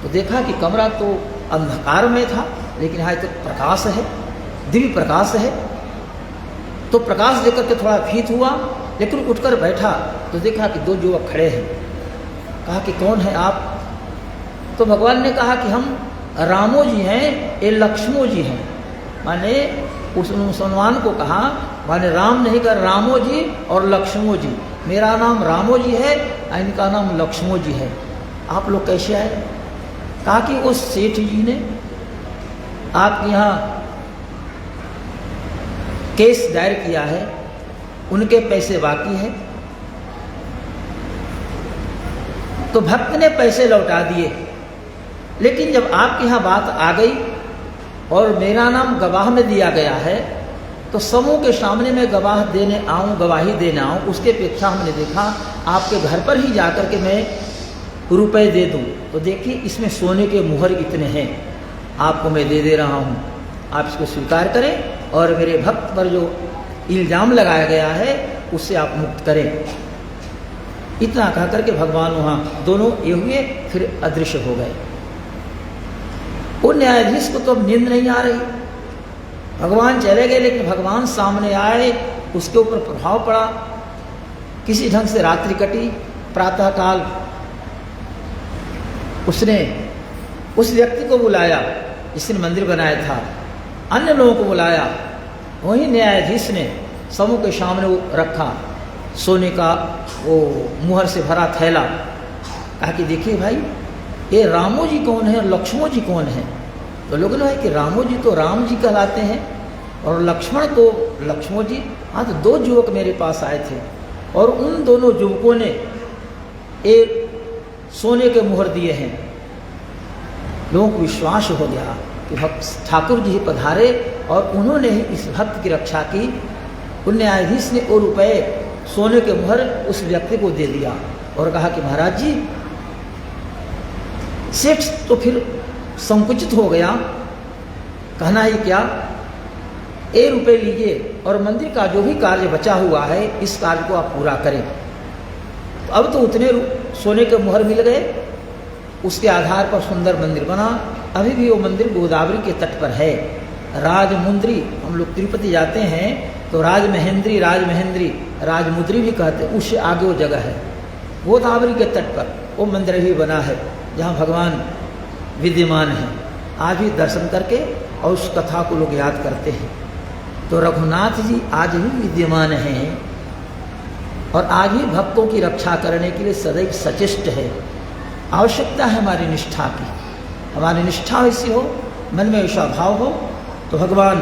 तो देखा कि कमरा तो अंधकार में था, लेकिन यहाँ तो प्रकाश है, दिव्य प्रकाश है। तो प्रकाश देकर के थोड़ा भीत हुआ, लेकिन उठकर बैठा तो देखा कि दो युवक खड़े हैं। कहा कि कौन है आप? तो भगवान ने कहा कि हम रामो जी हैं, ये लक्ष्मो जी हैं। माने उस मुसलमान को कहा, माने राम नहीं कर, रामो जी और लक्ष्मो जी। मेरा नाम रामो जी है, इनका नाम लक्ष्मो जी है। आप लोग कैसे आए? कहा कि उस सेठ जी ने आपके यहाँ केस दायर किया है, उनके पैसे बाकी है, तो भक्त ने पैसे लौटा दिए। लेकिन जब आपके यहाँ बात आ गई और मेरा नाम गवाह में दिया गया है, तो समूह के सामने मैं गवाह देने आऊँ, गवाही देने आऊँ, उसके अपेक्षा हमने देखा आपके घर पर ही जाकर के मैं रुपए दे दूँ। तो देखिए इसमें सोने के मुहर इतने हैं, आपको मैं दे रहा हूँ, आप इसको स्वीकार करें और मेरे भक्त पर जो इल्ज़ाम लगाया गया है उससे आप मुक्त करें। इतना कह करके भगवान वहाँ दोनों ये हुए, फिर अदृश्य हो गए। उन न्यायाधीश को तो अब नींद नहीं आ रही, भगवान चले गए, लेकिन भगवान सामने आए, उसके ऊपर प्रभाव पड़ा। किसी ढंग से रात्रि कटी, प्रातःकाल उसने उस व्यक्ति को बुलाया जिसने मंदिर बनाया था, अन्य लोगों को बुलाया। वहीं न्यायाधीश ने समूह के सामने वो रखा सोने का वो मुहर से भरा थैला। कहा कि देखिए भाई ये रामो जी कौन है और लक्ष्मण जी कौन है? तो लोगों ने कहा कि रामो जी तो राम जी कहलाते हैं और लक्ष्मण तो लक्ष्मण जी। हाँ तो दो युवक मेरे पास आए थे और उन दोनों युवकों ने एक सोने के मुहर दिए हैं। लोगों को विश्वास हो गया कि भक्त ठाकुर जी पधारे और उन्होंने ही इस भक्त की रक्षा की। उन न्यायाधीश ने वो रुपए सोने के मुहर उस व्यक्ति को दे दिया और कहा कि महाराज जी, सेठ तो फिर संकुचित हो गया, कहना ही क्या, ये रुपए लीजिए और मंदिर का जो भी कार्य बचा हुआ है इस कार्य को आप पूरा करें। तो अब तो उतने सोने के मुहर मिल गए, उसके आधार पर सुंदर मंदिर बना। अभी भी वो मंदिर गोदावरी के तट पर है। राजमुंद्री, हम लोग तिरुपति जाते हैं तो राजमहेंद्री, राजमुद्री भी कहते हैं, उससे आगे वो जगह है। गोदावरी के तट पर वो मंदिर भी बना है जहाँ भगवान विद्यमान है। आज भी दर्शन करके और उस कथा को लोग याद करते हैं। तो रघुनाथ जी आज भी विद्यमान हैं और आज भी भक्तों की रक्षा करने के लिए सदैव सचेष्ट है। आवश्यकता है हमारी निष्ठा की, हमारी निष्ठा ऐसी हो, मन में ऐसा भाव हो तो भगवान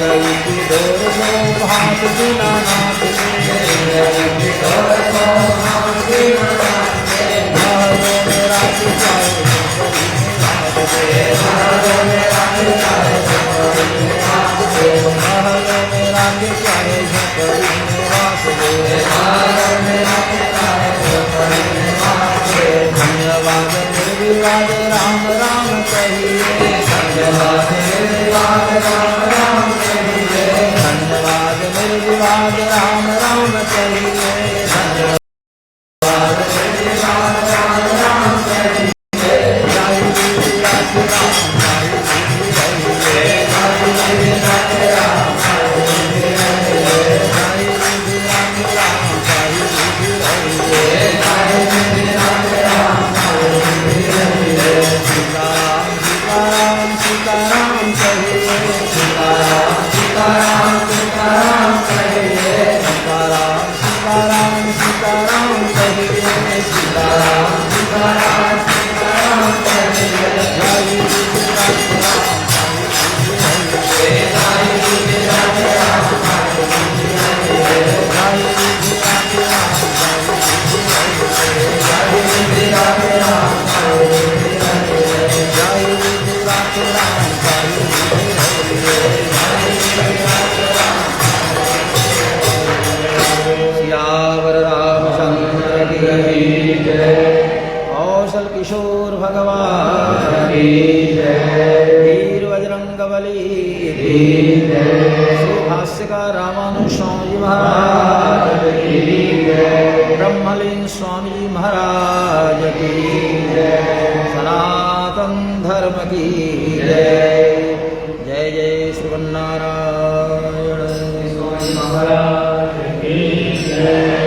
गंगई की डोर को भात दीनानाथ मेरा धन्यवाद निर्विवाद राम राम कहिए धन्यवाद निर्विवाद राम राम कहिए धन्यवाद निर्विवाद राम राम कहिए धन्यवाद निर्विवाद राम राम कहिए जय कौशल किशोर भगवान वीर बजरंगबली भाष्यकार रामानुज स्वामी महाराज ब्रह्मलीन स्वामी महाराज की सनातन धर्म की जय जय श्रीमन्नारायण स्वामी महाराज की जय।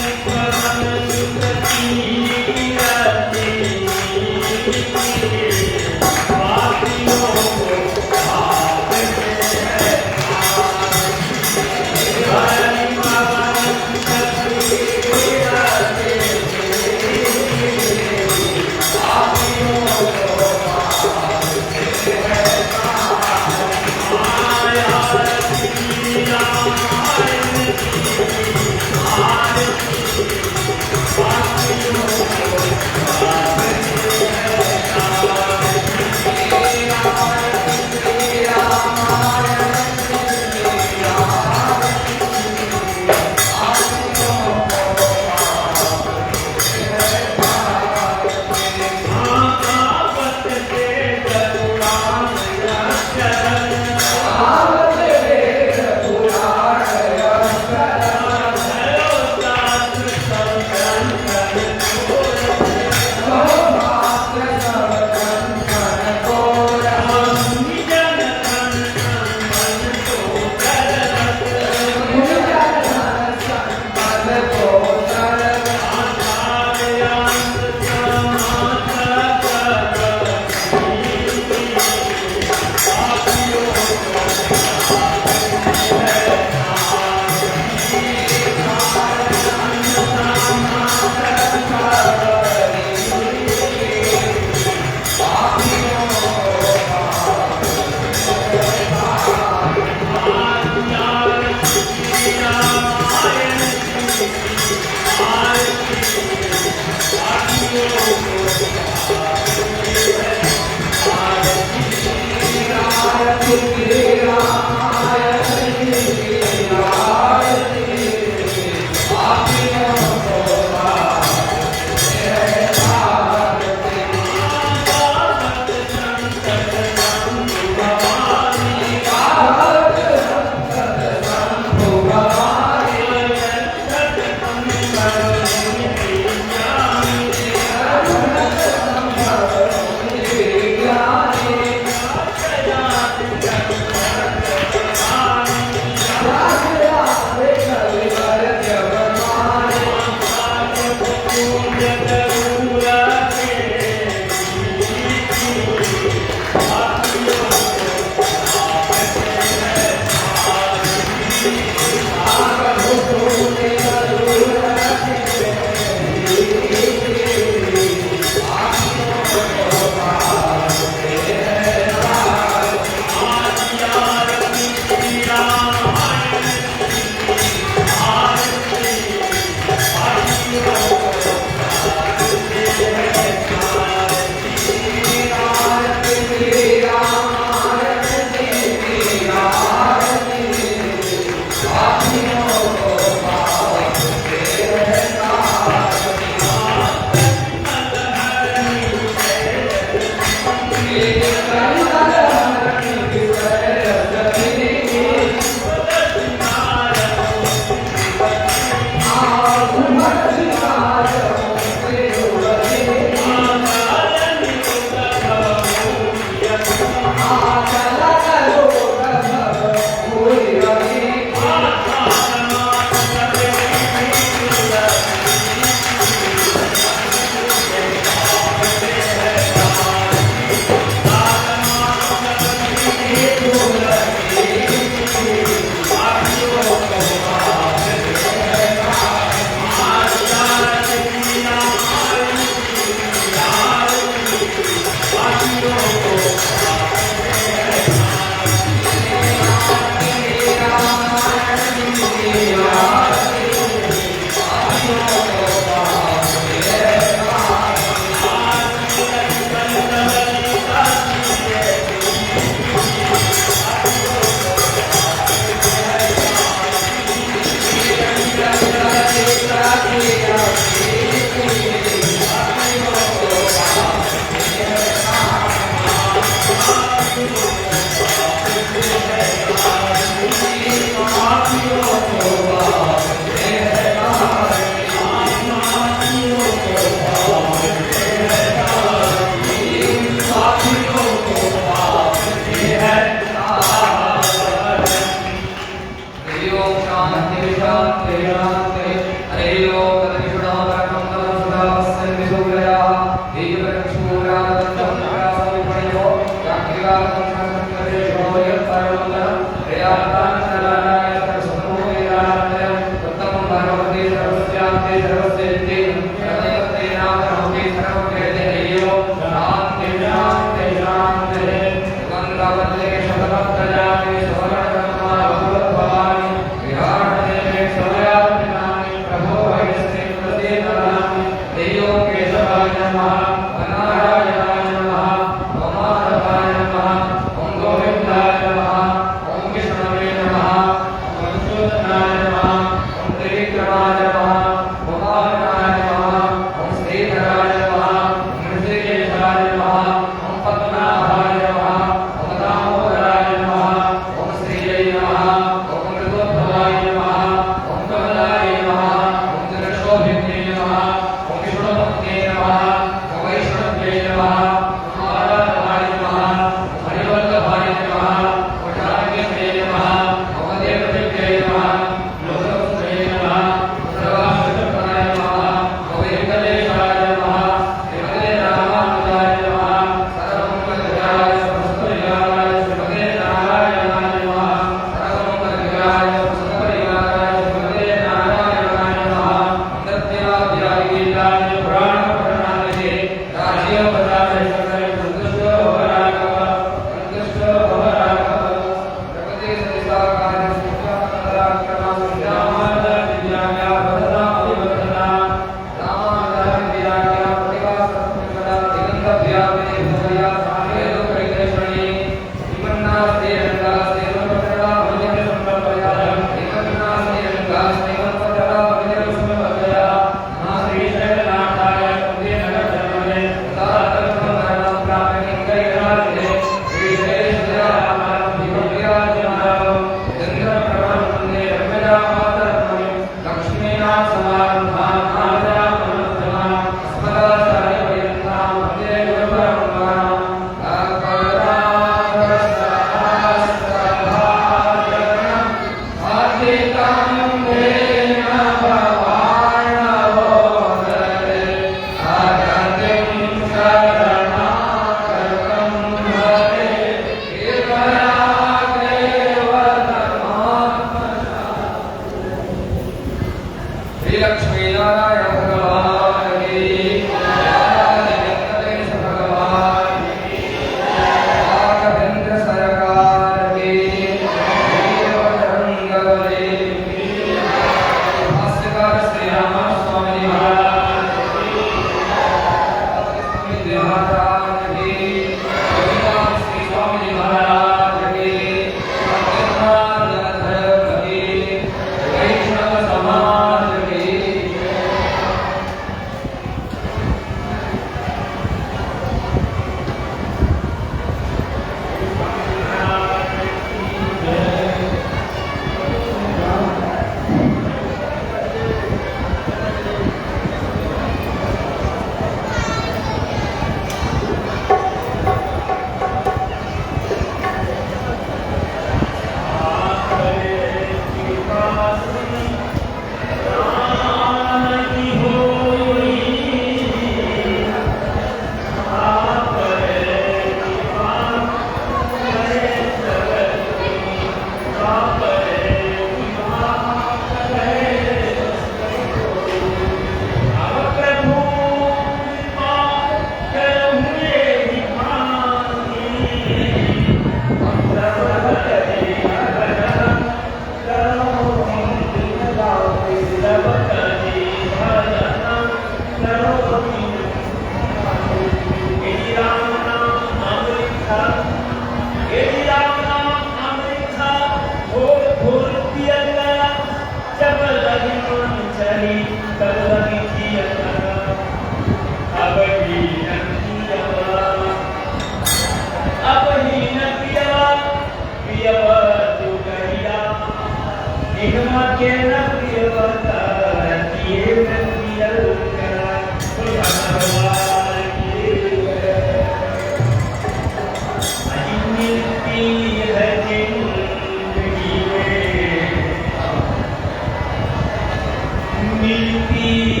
Milky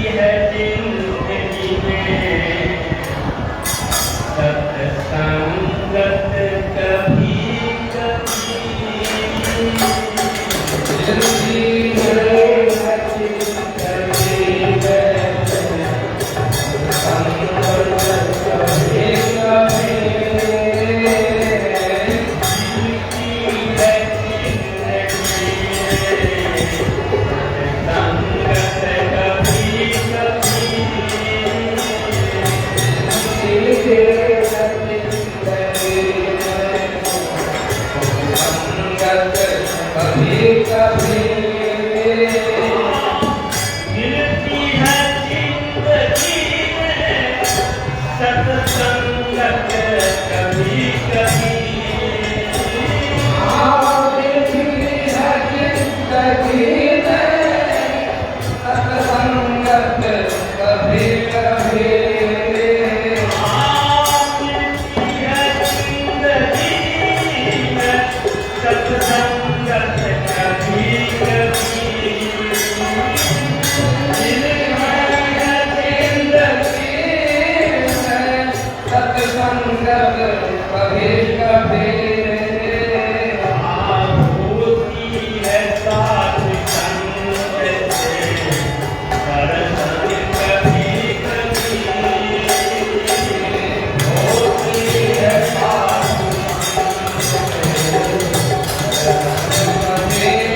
सत्संगत कभी कभी सत्संगत कभी कभी सत्संगत कभी कभी कभी होती है साथ संग से दर्शन कभी कभी होती है साथ कभी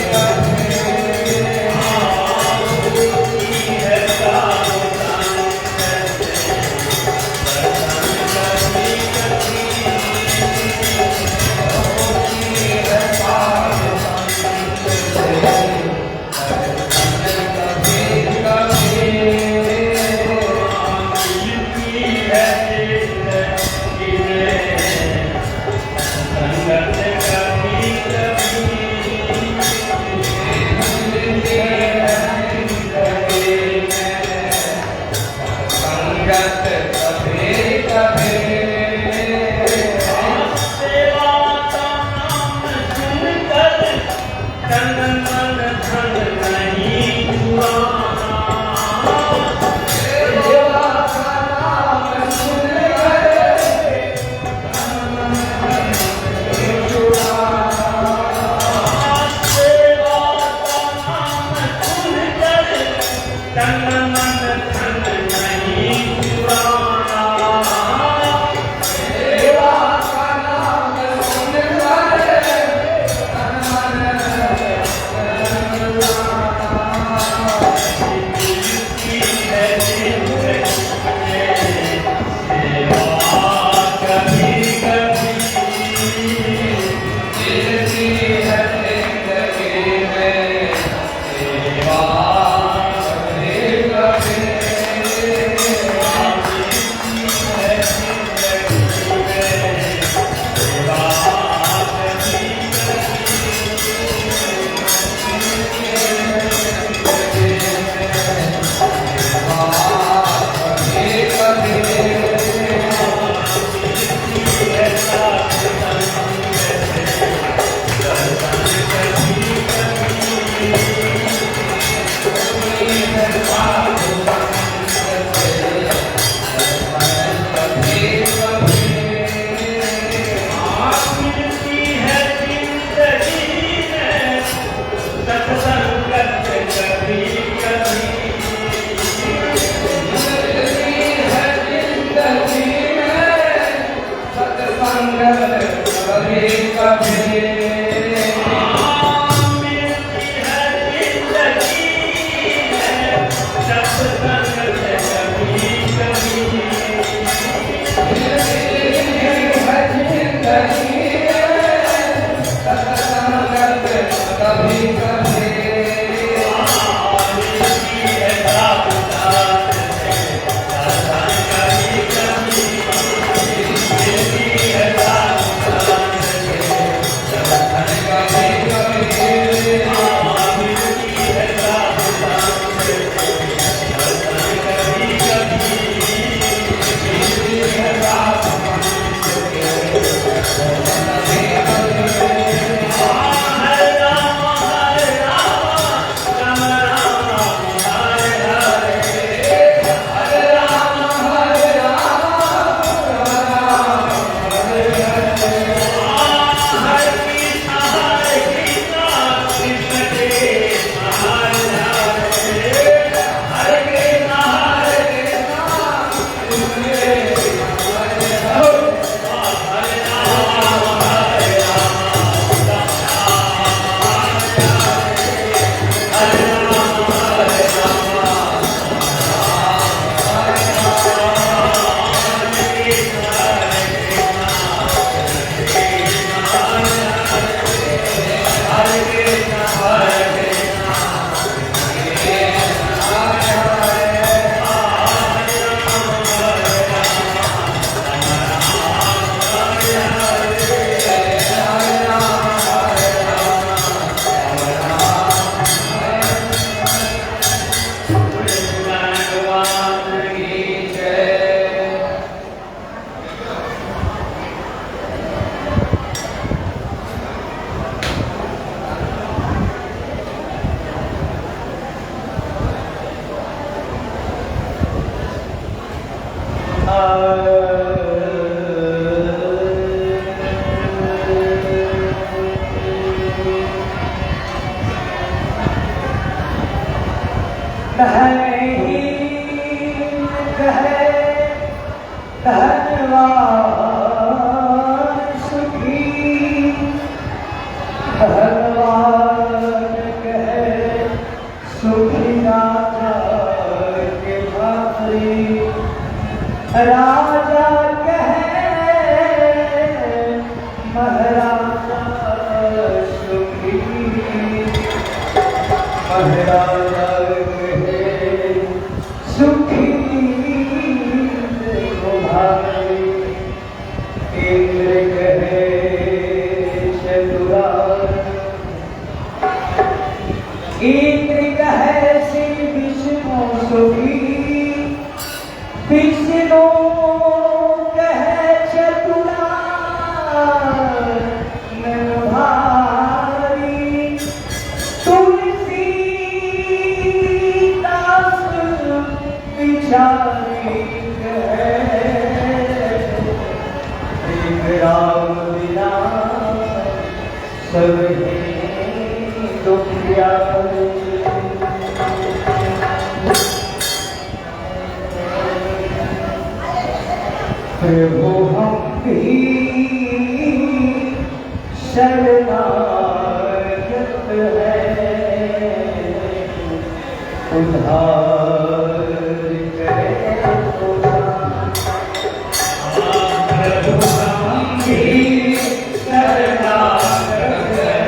राजा कहे महाराजा सुखी, महाराजा कहे सुखी भाई, इंद्र कहे चतुराई, इंद्र कहे श्री विष्णु सुखी, विष्णु कहे चतुराई भारी, तुलसीदास बिचारी कहे एक राम बिना सब दुखिया। प्रभु हम भी शरणागत है, उद्धार करे प्रभु हम भी शरणागत है,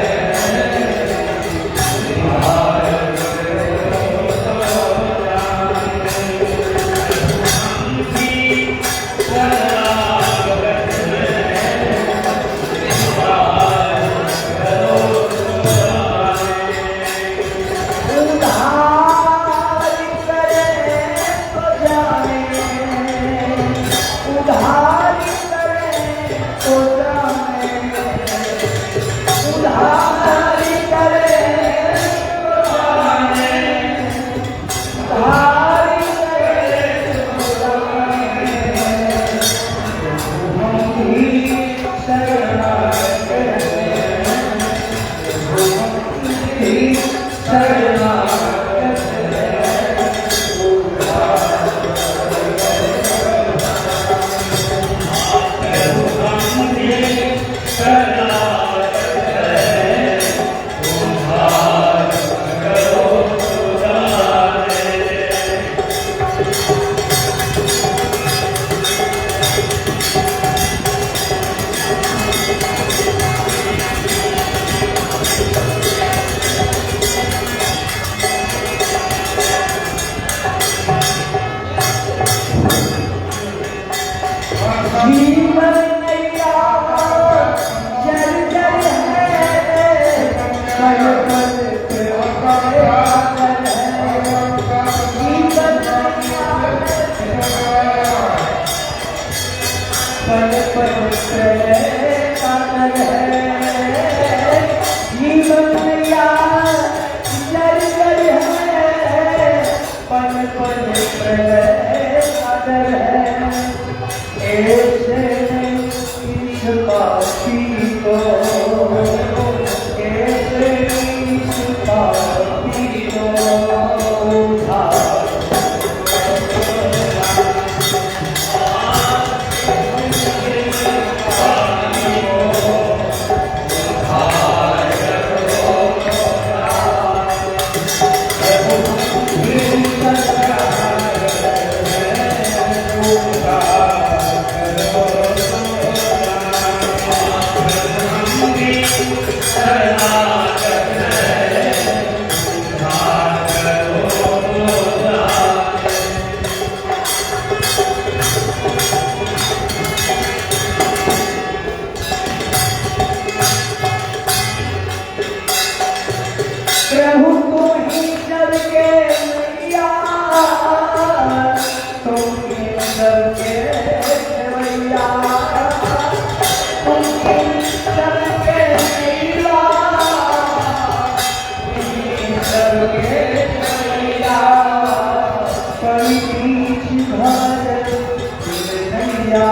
कन्हैया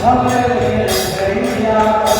हमारे कन्हैया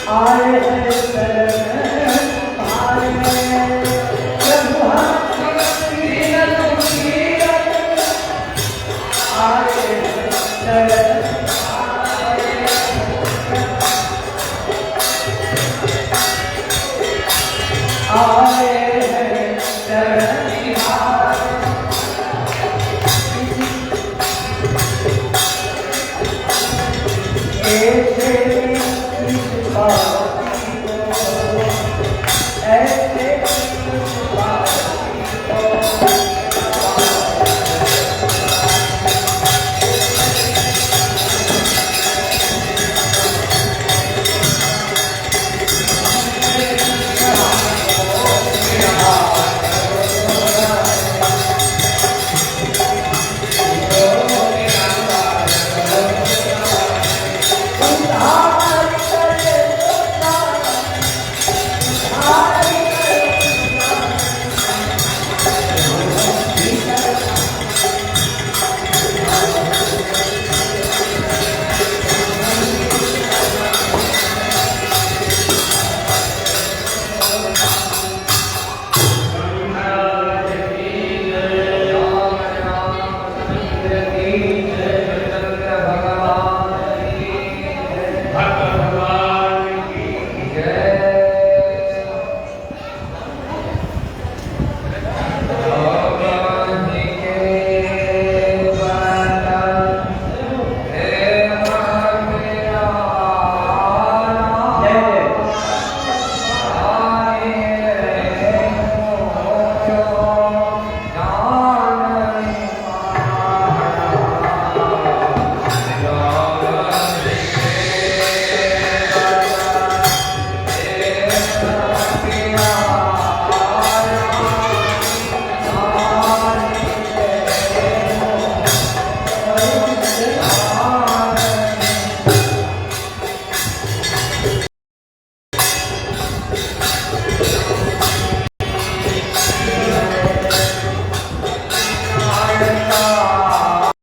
आए हैं